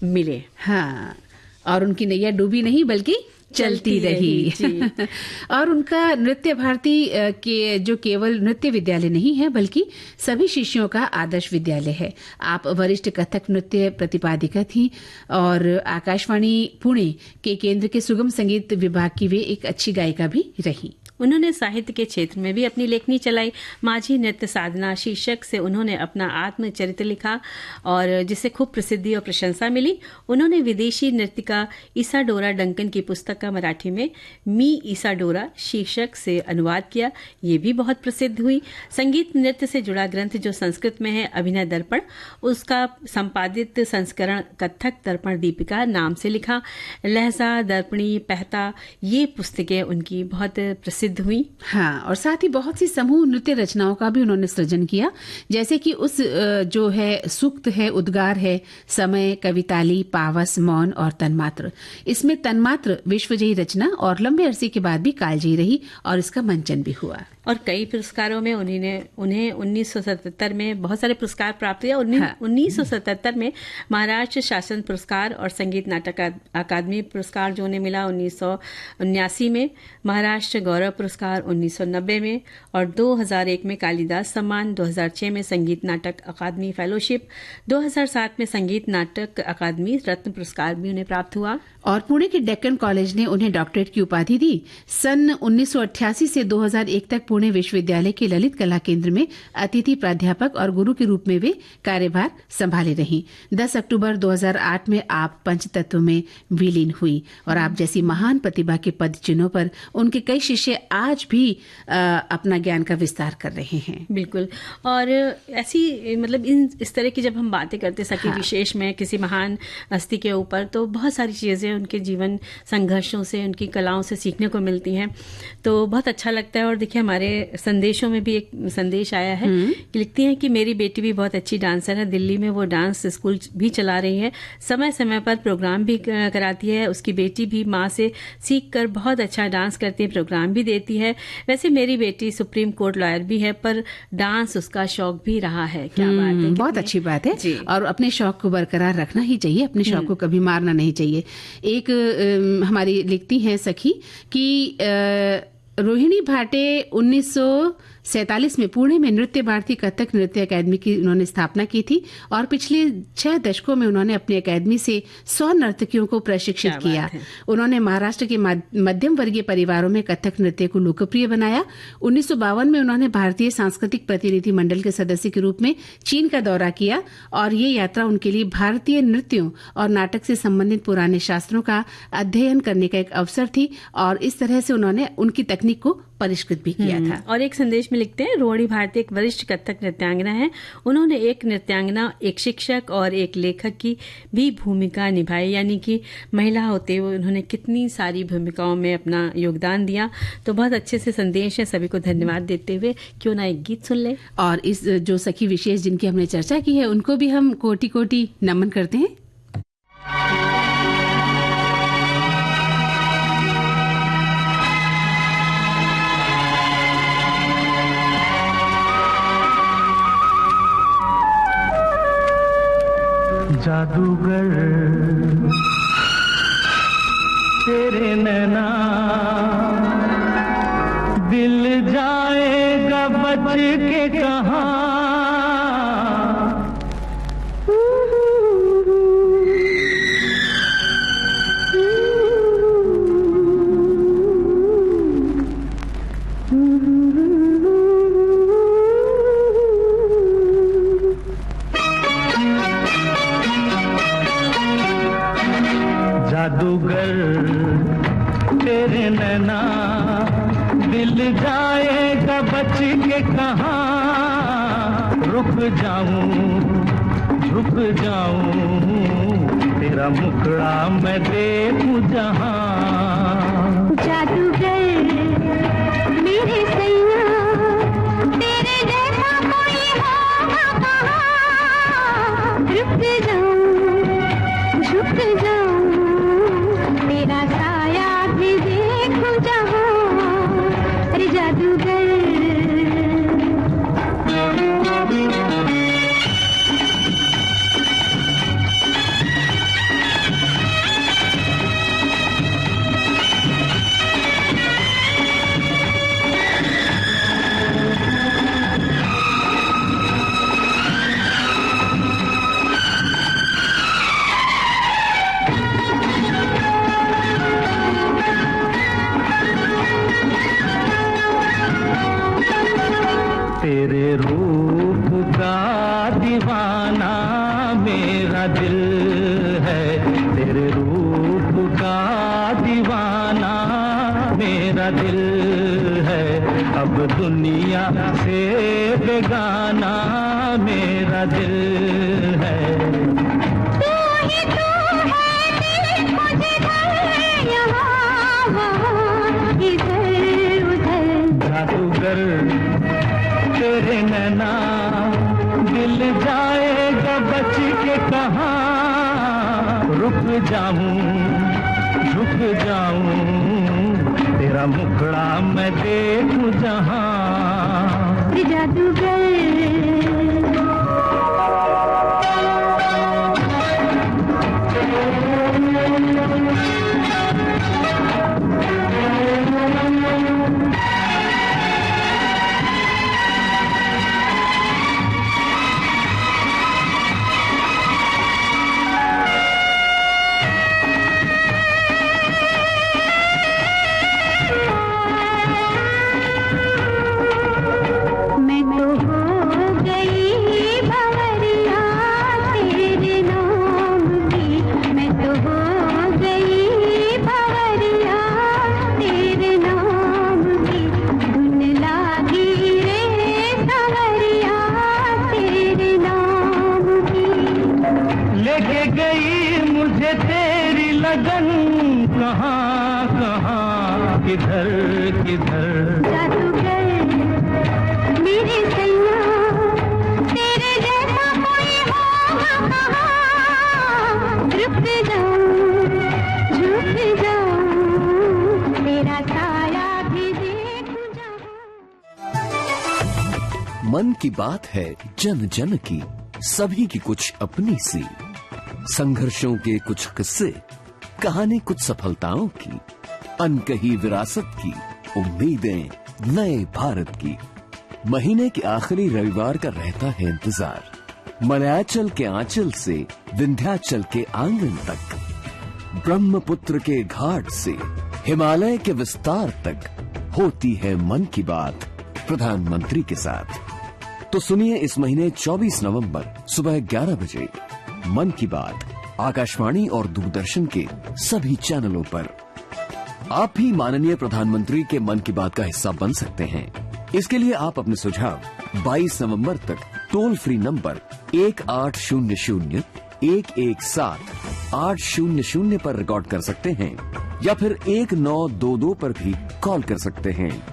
मिले। हाँ, और उनकी नैया डूबी नहीं बल्कि चलती रही। और उनका नृत्य भारती के जो केवल नृत्य विद्यालय नहीं है बल्कि सभी शिष्यों का आदर्श विद्यालय है। आप वरिष्ठ कथक नृत्य प्रतिपादिका थी और आकाशवाणी पुणे के केंद्र के सुगम संगीत विभाग की वे एक अच्छी गायिका भी रही। उन्होंने साहित्य के क्षेत्र में भी अपनी लेखनी चलाई। माझी नृत्य साधना शीर्षक से उन्होंने अपना आत्मचरित्र लिखा और जिससे खूब प्रसिद्धि और प्रशंसा मिली। उन्होंने विदेशी नृत्यिका इसाडोरा डंकन की पुस्तक का मराठी में मी इसाडोरा शीर्षक से अनुवाद किया, ये भी बहुत प्रसिद्ध हुई। संगीत नृत्य से जुड़ा ग्रंथ जो संस्कृत में है अभिनय दर्पण, उसका संपादित संस्करण कथक दर्पण दीपिका नाम से लिखा। लहजा, दर्पणी, पहता, ये पुस्तकें उनकी बहुत प्रसिद्ध हुई। हाँ, और साथ ही बहुत सी समूह नृत्य रचनाओं का भी उन्होंने सृजन किया, जैसे कि उस जो है सूक्त है, उद्गार है, समय, कविताली, पावस, मौन और तन्मात्र। इसमें तन्मात्र विश्वजयी रचना और लंबे अरसे के बाद भी कालजयी रही और इसका मंचन भी हुआ। और कई पुरस्कारों में उन्हें 1977 में बहुत सारे पुरस्कार प्राप्त हुए। 1977 में महाराष्ट्र शासन पुरस्कार और संगीत नाटक अकादमी पुरस्कार जो उन्हें मिला। 1979 में महाराष्ट्र गौरव पुरस्कार, 1990 में और 2001 में कालिदास सम्मान, 2006 में संगीत नाटक अकादमी फेलोशिप, 2007 में संगीत नाटक अकादमी रत्न पुरस्कार भी उन्हें प्राप्त हुआ। और पुणे के डेक्कन कॉलेज ने उन्हें डॉक्टरेट की उपाधि दी। सन 1988 से 2001 तक पुणे विश्वविद्यालय के ललित कला केंद्र में अतिथि प्राध्यापक और गुरु के रूप में वे कार्यभार संभाले रही। 10 अक्टूबर 2008 में आप पंचतत्व में विलीन हुई और आप जैसी महान प्रतिभा के पद चिन्हों पर उनके कई शिष्य आज भी अपना ज्ञान का विस्तार कर रहे हैं। बिल्कुल, और ऐसी मतलब इस तरह की जब हम बातें करते सके विशेष में किसी महान हस्ती के ऊपर, तो बहुत सारी चीजें उनके जीवन संघर्षों से, उनकी कलाओं से सीखने को मिलती हैं, तो बहुत अच्छा लगता है। और देखिए हमारे संदेशों में भी एक संदेश आया है कि लिखती हैं कि मेरी बेटी भी बहुत अच्छी डांसर है, दिल्ली में वो डांस स्कूल भी चला रही है, समय समय पर प्रोग्राम भी कराती है। उसकी बेटी भी माँ से सीख कर बहुत अच्छा डांस करती है, प्रोग्राम भी देती है। वैसे मेरी बेटी सुप्रीम कोर्ट लॉयर भी है, पर डांस उसका शौक भी रहा है। क्या बात है, बहुत अच्छी बात है। और अपने शौक को बरकरार रखना ही चाहिए, अपने शौक को कभी मारना नहीं चाहिए। एक हमारी लिखती हैं सखी कि रोहिणी भाटे 1947 में पुणे में नृत्य भारती कथक नृत्य अकादमी की उन्होंने स्थापना की थी और पिछले 6 दशकों में उन्होंने अपनी अकादमी से 100 नर्तकियों को प्रशिक्षित किया। उन्होंने महाराष्ट्र के मध्यम वर्गीय परिवारों में कथक नृत्य को लोकप्रिय बनाया। 1952 में उन्होंने भारतीय सांस्कृतिक प्रतिनिधि मंडल के सदस्य के रूप में चीन का दौरा किया और ये यात्रा उनके लिए भारतीय नृत्यों और नाटक से संबंधित पुराने शास्त्रों का अध्ययन करने का एक अवसर थी और इस तरह से उन्होंने उनकी तकनीक को परिष्कृत भी किया था। और एक संदेश में लिखते हैं, रोहिणी भारती एक वरिष्ठ कथक नृत्यांगना है। उन्होंने एक नृत्यांगना, एक शिक्षक और एक लेखक की भी भूमिका निभाई, यानी कि महिला होते हुए उन्होंने कितनी सारी भूमिकाओं में अपना योगदान दिया। तो बहुत अच्छे से संदेश है, सभी को धन्यवाद देते हुए क्यों ना एक गीत सुन ले। और इस जो सखी विशेष जिनकी हमने चर्चा की है उनको भी हम कोटि कोटि नमन करते हैं। जादूगर तेरे नैना दिल जाएगा बच के कहाँ। जादूगर तेरे नैना दिल जाएगा बच के कहाँ। रुक जाऊं झुक जाऊं तेरा मुखड़ा मैं देखूं जहाँ। जादूगर मेरे सैया तेरे जैसा कोई होगा कहाँ। रुक जाऊं झुक जाऊं तेरा साया भी देखूं जहाँ। अरे जादूगर तेरे रूप का दीवाना मेरा दिल है। तेरे रूप का दीवाना मेरा दिल है। अब दुनिया से बेगाना मेरा दिल है। तू ही तू है मुझे यहाँ वहाँ इधर उधर। जादूगर तेरे नैना दिल जाएगा बच के कहाँ। रुक जाऊं झुक जाऊं तेरा मुखड़ा मैं देखूं जहाँ। जादूगर किधर किधर। जादूगर मेरे सैया तेरे जैसा कोई होगा कहाँ। रुक जाऊं झुक जाऊं तेरा साया भी देखूं जहाँ। मन की बात है जन जन की, सभी की कुछ अपनी सी, संघर्षों के कुछ किस्से, कहानी कुछ सफलताओं की, अनकही विरासत की, उम्मीदें नए भारत की। महीने के आखिरी रविवार का रहता है इंतजार। मलयाचल के आंचल से विंध्याचल के आंगन तक, ब्रह्मपुत्र के घाट से हिमालय के विस्तार तक होती है मन की बात प्रधानमंत्री के साथ। तो सुनिए इस महीने 24 नवंबर सुबह 11 बजे मन की बात आकाशवाणी और दूरदर्शन के सभी चैनलों पर। आप भी माननीय प्रधानमंत्री के मन की बात का हिस्सा बन सकते हैं। इसके लिए आप अपने सुझाव 22 नवंबर तक टोल फ्री नंबर 1800-117-800 पर रिकॉर्ड कर सकते हैं या फिर 1922 पर भी कॉल कर सकते हैं।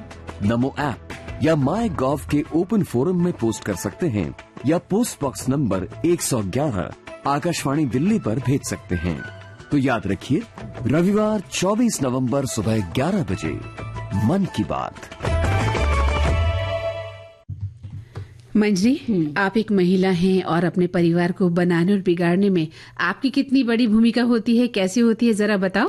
नमो ऐप या माई गॉव के ओपन फोरम में पोस्ट कर सकते हैं या post box number 111 Akashvani Delhi पर भेज सकते हैं। तो याद रखिए, रविवार 24 नवंबर सुबह 11 बजे मन की बात। मंजरी, आप एक महिला हैं और अपने परिवार को बनाने और बिगाड़ने में आपकी कितनी बड़ी भूमिका होती है, कैसे होती है, जरा बताओ।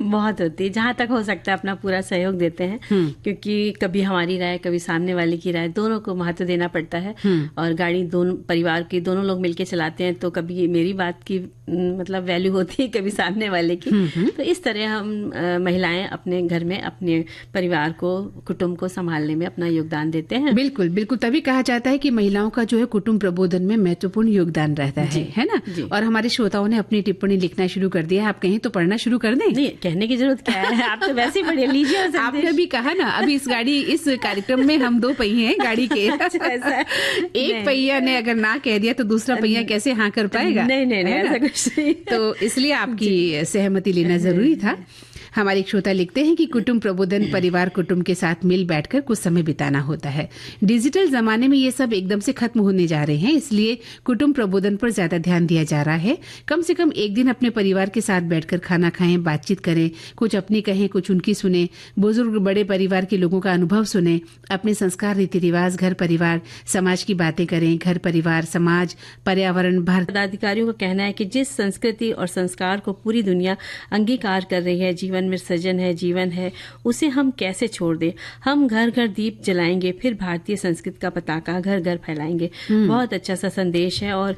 बहुत होती है, जहाँ तक हो सकता है अपना पूरा सहयोग देते हैं, क्योंकि कभी हमारी राय कभी सामने वाले की राय, दोनों को महत्व देना पड़ता है। और गाड़ी दोनों परिवार की दोनों लोग मिलके चलाते हैं, तो कभी मेरी बात की मतलब वैल्यू होती है, कभी सामने वाले की। तो इस तरह हम महिलाएं अपने घर में अपने परिवार को, कुटुंब को संभालने में अपना योगदान देते हैं। बिल्कुल बिल्कुल, तभी कहा जाता है कि महिलाओं का जो है कुटुंब प्रबोधन में महत्वपूर्ण योगदान रहता है ना। और हमारे श्रोताओं ने अपनी टिप्पणी लिखना शुरू कर दिया है। आप कहें तो पढ़ना शुरू कर दें। नहीं, कहने की जरूरत क्या है, आप तो वैसे ही पढ़ लीजिए। आपने अभी कहा ना, अभी इस कार्यक्रम में हम 2 पहिए हैं गाड़ी के। एक पहिया ने अगर ना कह दिया तो दूसरा पहिया कैसे हाँ कर पाएगा? नहीं, ऐसा कुछ नहीं। तो इसलिए आपकी सहमति लेना जरूरी था। हमारे एक श्रोता लिखते हैं कि कुटुंब प्रबोधन परिवार कुटुंब के साथ मिल बैठकर कुछ समय बिताना होता है। डिजिटल जमाने में ये सब एकदम से खत्म होने जा रहे हैं, इसलिए कुटुंब प्रबोधन पर ज्यादा ध्यान दिया जा रहा है। कम से कम एक दिन अपने परिवार के साथ बैठकर खाना खाएं, बातचीत करें, कुछ अपनी कहें, कुछ उनकी सुने, बुजुर्ग बड़े परिवार के लोगों का अनुभव सुने, अपने संस्कार, रीति रिवाज, घर परिवार समाज की बातें करें। घर परिवार समाज पर्यावरण भारत पदाधिकारियों का कहना है कि जिस संस्कृति और संस्कार को पूरी दुनिया अंगीकार कर रही है, जीवन में सृजन है, जीवन है, उसे हम कैसे छोड़ दें। हम घर घर दीप जलाएंगे, फिर भारतीय संस्कृति का पताका घर घर फैलाएंगे। बहुत अच्छा सा संदेश है और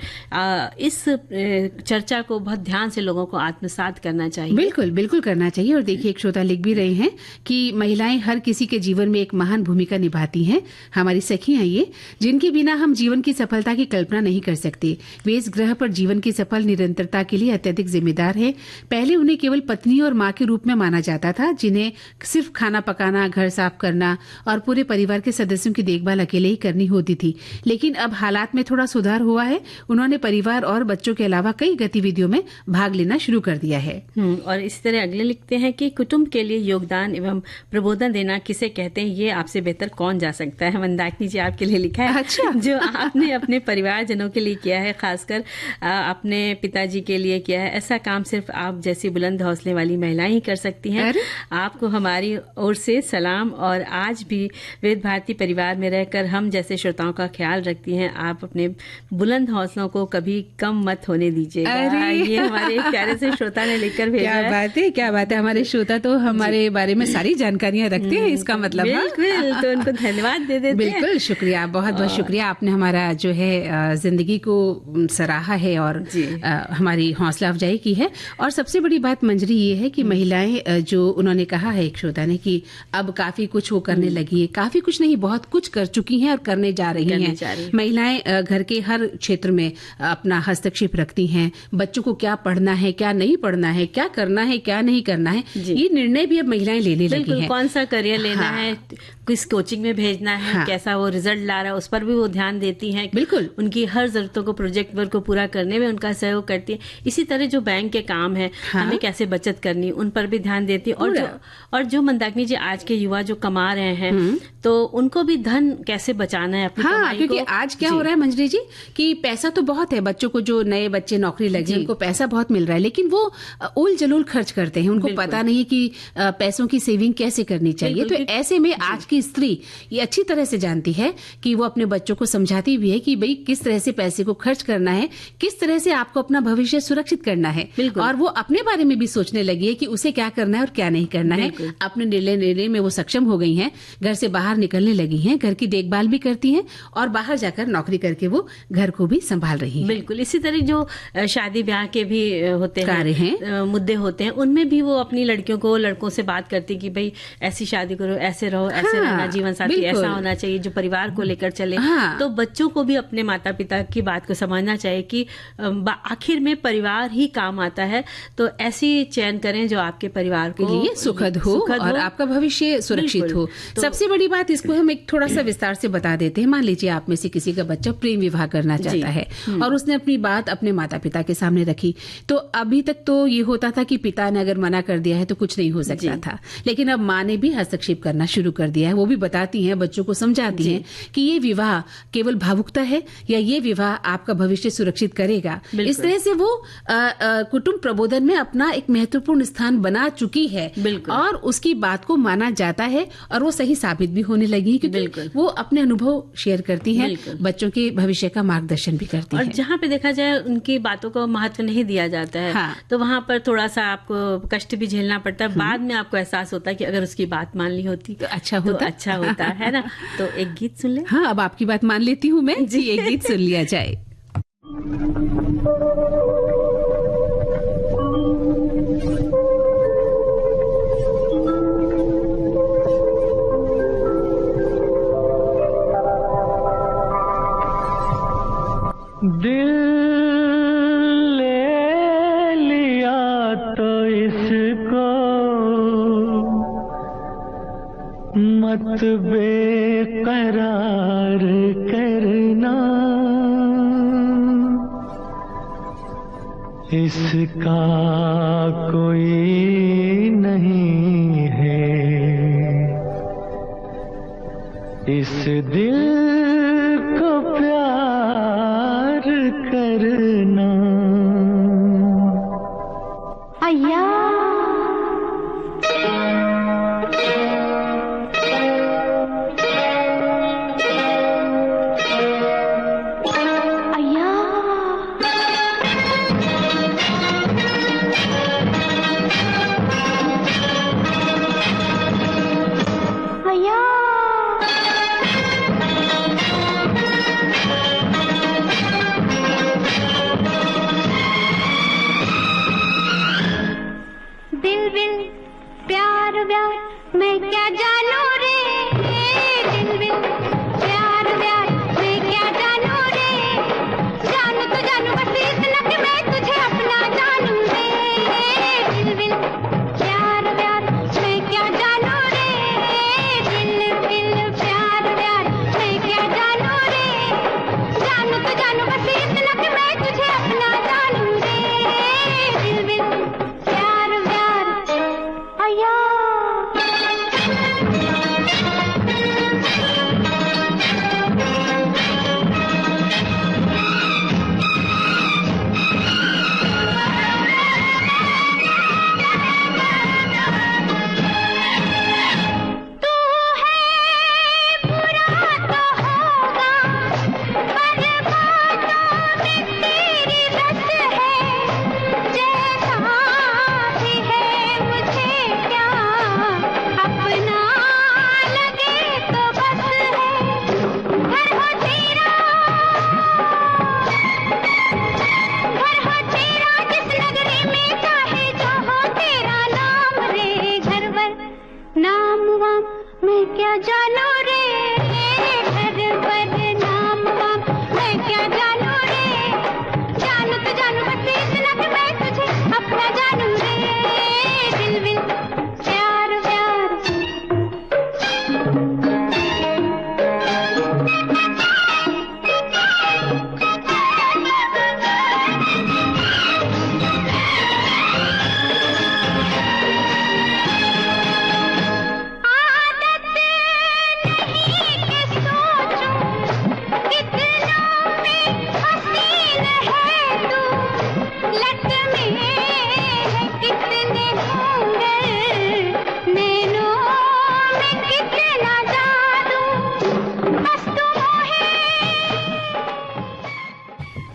इस चर्चा को बहुत ध्यान से लोगों को आत्मसात करना चाहिए। बिल्कुल बिल्कुल करना चाहिए। और देखिए, एक श्रोता लिख भी रहे हैं कि महिलाएं हर किसी के जीवन में एक महान भूमिका निभाती हैं। हमारी सखियां ये, जिनके बिना हम जीवन की सफलता की कल्पना नहीं कर सकते। वे इस ग्रह पर जीवन की सफल निरंतरता के लिए अत्यधिक जिम्मेदार है। पहले उन्हें केवल पत्नी और मां के रूप में माना जाता था, जिन्हें सिर्फ खाना पकाना, घर साफ करना और पूरे परिवार के सदस्यों की देखभाल अकेले ही करनी होती थी। लेकिन अब हालात में थोड़ा सुधार हुआ है। उन्होंने परिवार और बच्चों के अलावा कई गतिविधियों में भाग लेना शुरू कर दिया है। और इसी तरह अगले लिखते हैं कि कुटुंब के लिए योगदान एवं प्रबोधन देना किसे कहते हैं, ये आपसे बेहतर कौन जा सकता है। मंदाकिनी जी आपके लिए लिखा है। अच्छा। जो आपने अपने परिवारजनों के लिए किया है, खासकर अपने पिताजी के लिए किया है, ऐसा काम सिर्फ आप जैसी बुलंद हौसले वाली महिलाएं ही कर सकती हैं। आपको हमारी ओर से सलाम। और आज भी विविध भारती परिवार में रहकर हम जैसे श्रोताओं का ख्याल रखती हैं। आप अपने बुलंद हौसलों को कभी कम मत होने दीजिएगा। ये हमारे प्यारे से श्रोता ने लिखकर भेजा है। क्या बात है। हमारे श्रोता तो हमारे बारे में सारी जानकारियां रखते हैं, इसका मतलब। बिल्कुल, तो उनको धन्यवाद दे देते हैं। बिल्कुल, शुक्रिया, बहुत बहुत शुक्रिया। आपने हमारा जो है जिंदगी को सराहा है और हमारी हौसला अफजाई की है। और सबसे बड़ी बात मंजरी ये है कि महिलाएं, जो उन्होंने कहा है एक श्रोता ने, कि अब काफी कुछ वो करने लगी है। काफी कुछ नहीं, बहुत कुछ कर चुकी हैं और करने जा रही हैं। महिलाएं घर के हर क्षेत्र में अपना हस्तक्षेप रखती हैं। बच्चों को क्या पढ़ना है, क्या नहीं पढ़ना है, क्या करना है, क्या नहीं करना है, ये निर्णय भी अब महिलाएं लेने लगी हैं। कौन सा करियर लेना है, किस कोचिंग में भेजना है, कैसा वो रिजल्ट ला रहा है, उस पर भी वो ध्यान देती हैं। बिल्कुल, उनकी हर जरूरतों को, प्रोजेक्ट वर्क को पूरा करने में उनका सहयोग करती है। इसी तरह जो बैंक के काम है, हमें कैसे बचत करनी, उन पर भी ध्यान देती है। और जो मंदाकिनी जी आज के युवा जो कमा रहे हैं, तो उनको भी धन कैसे बचाना है अपनी कमाई क्योंकि को। आज क्या हो रहा है मंजरी जी, कि पैसा तो बहुत है, बच्चों को जो नए बच्चे नौकरी लगे उनको पैसा बहुत मिल रहा है, लेकिन वो उल जलूल खर्च करते हैं। उनको पता नहीं कि पैसों की सेविंग कैसे करनी चाहिए। तो ऐसे में आज की स्त्री ये अच्छी तरह से जानती है कि वो अपने बच्चों को समझाती भी है कि भाई किस तरह से पैसे को खर्च करना है, किस तरह से आपको अपना भविष्य सुरक्षित करना है। और वो अपने बारे में भी सोचने लगी है कि उसे क्या करना है और क्या नहीं करना है। अपने निर्णय लेने में वो सक्षम हो गई हैं, घर से बाहर निकलने लगी हैं, घर की देखभाल भी करती हैं और बाहर जाकर नौकरी करके वो घर को भी संभाल रही हैं। बिल्कुल, इसी तरह जो शादी ब्याह के भी होते हैं, मुद्दे होते हैं, उनमें भी वो अपनी लड़कियों को, लड़कों से बात करती कि भाई ऐसी शादी करो, ऐसे रहो, ऐसे रहना, जीवन साथी ऐसा होना चाहिए जो परिवार को लेकर चले। तो बच्चों को भी अपने माता पिता की बात को समझना चाहिए कि आखिर में परिवार ही काम आता है। तो ऐसी चयन करें जो आपके परिवार के लिए सुखद हो और आपका भविष्य सुरक्षित हो। सबसे बड़ी बात, इसको हम एक थोड़ा सा विस्तार से बता देते हैं। मान लीजिए आप में से किसी का बच्चा प्रेम विवाह करना चाहता है और उसने अपनी बात अपने माता पिता के सामने रखी, तो अभी तक तो ये होता था कि पिता ने अगर मना कर दिया है तो कुछ नहीं हो सकता था, लेकिन अब माँ ने भी हस्तक्षेप करना शुरू कर दिया है। वो भी बताती हैं, बच्चों को समझाती हैं कि ये विवाह केवल भावुकता है या ये विवाह आपका भविष्य सुरक्षित करेगा। इस तरह से वो कुटुंब प्रबोधन में अपना एक महत्वपूर्ण स्थान बना चुकी है और उसकी बात को माना जाता है और वो सही साबित भी होने लगी है, क्योंकि वो अपने अनुभव शेयर करती हैं, बच्चों के भविष्य का मार्गदर्शन भी करती हैं। और जहाँ पे देखा जाए उनकी बातों को महत्व नहीं दिया जाता है, तो वहाँ पर थोड़ा सा आपको कष्ट भी झेलना पड़ता है। बाद में आपको एहसास होता है कि अगर उसकी बात मान ली होती तो अच्छा होता है ना। तो एक गीत सुन ले। हाँ, अब आपकी बात मान लेती हूँ मैं जी। एक गीत सुन लिया जाए। दिल ले लिया तो इसको मत बेकरार करना, इसका कोई नहीं है इस दिल को प्यार करना। अय्या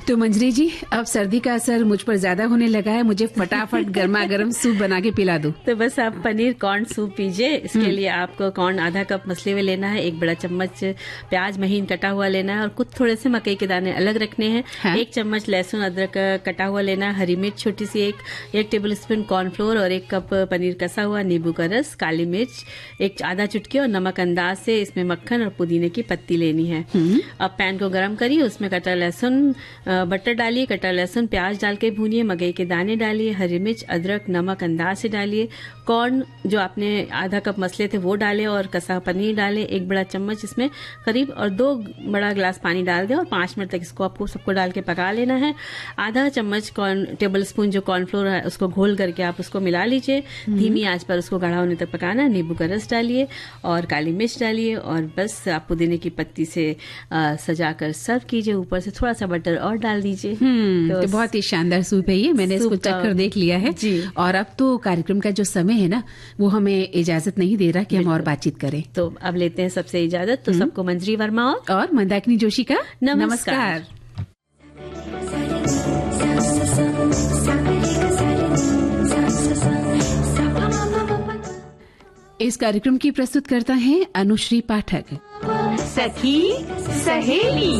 तो मंजरी जी, अब सर्दी का असर मुझ पर ज्यादा होने लगा है, मुझे फटाफट गर्मा गर्म सूप बना के पिला दो। तो बस आप पनीर कॉर्न सूप पीजिए। इसके लिए आपको कॉर्न आधा कप मसले हुए लेना है, 1 बड़ा चम्मच प्याज महीन कटा हुआ लेना है और कुछ थोड़े से मकई के दाने अलग रखने हैं। हाँ? 1 चम्मच लहसुन अदरक कटा हुआ लेना है, हरी मिर्च छोटी सी 1 टेबल स्पून कॉर्नफ्लोर और 1 कप पनीर कसा हुआ, नींबू का रस, काली मिर्च आधा चुटकी और नमक अंदाज से। इसमें मक्खन और पुदीने की पत्ती लेनी है। अब पैन को गर्म करिए, उसमें कटा लहसुन बटर डालिए, कटा लहसुन प्याज डाल के भूनिए, मकई के दाने डालिए, हरी मिर्च अदरक नमक अंदाज से डालिए, कॉर्न जो आपने आधा कप मसले थे वो डालें और कसा पनीर डालें, 1 बड़ा चम्मच इसमें करीब और 2 बड़ा गिलास पानी डाल दें और 5 मिनट तक इसको आपको सबको डाल के पका लेना है। आधा चम्मच टेबल स्पून जो कॉर्नफ्लोर है उसको घोल करके आप उसको मिला लीजिए, धीमी आंच पर उसको गाढ़ा होने तक पकाना है। नींबू का रस डालिए और काली मिर्च डालिए और बस आप पुदीने की पत्ती से सजाकर सर्व कीजिए, ऊपर से थोड़ा सा बटर और डाल दीजिए। तो बहुत ही शानदार सूप है ये, मैंने इसको चखकर देख लिया है जी। और अब तो कार्यक्रम का जो समय है ना वो हमें इजाजत नहीं दे रहा कि हम और बातचीत करें, तो अब लेते हैं सबसे इजाजत। तो सबको मंजरी वर्मा और मंदाकिनी जोशी का नमस्कार। इस कार्यक्रम की प्रस्तुत करता है अनुश्री पाठक। सखी सहेली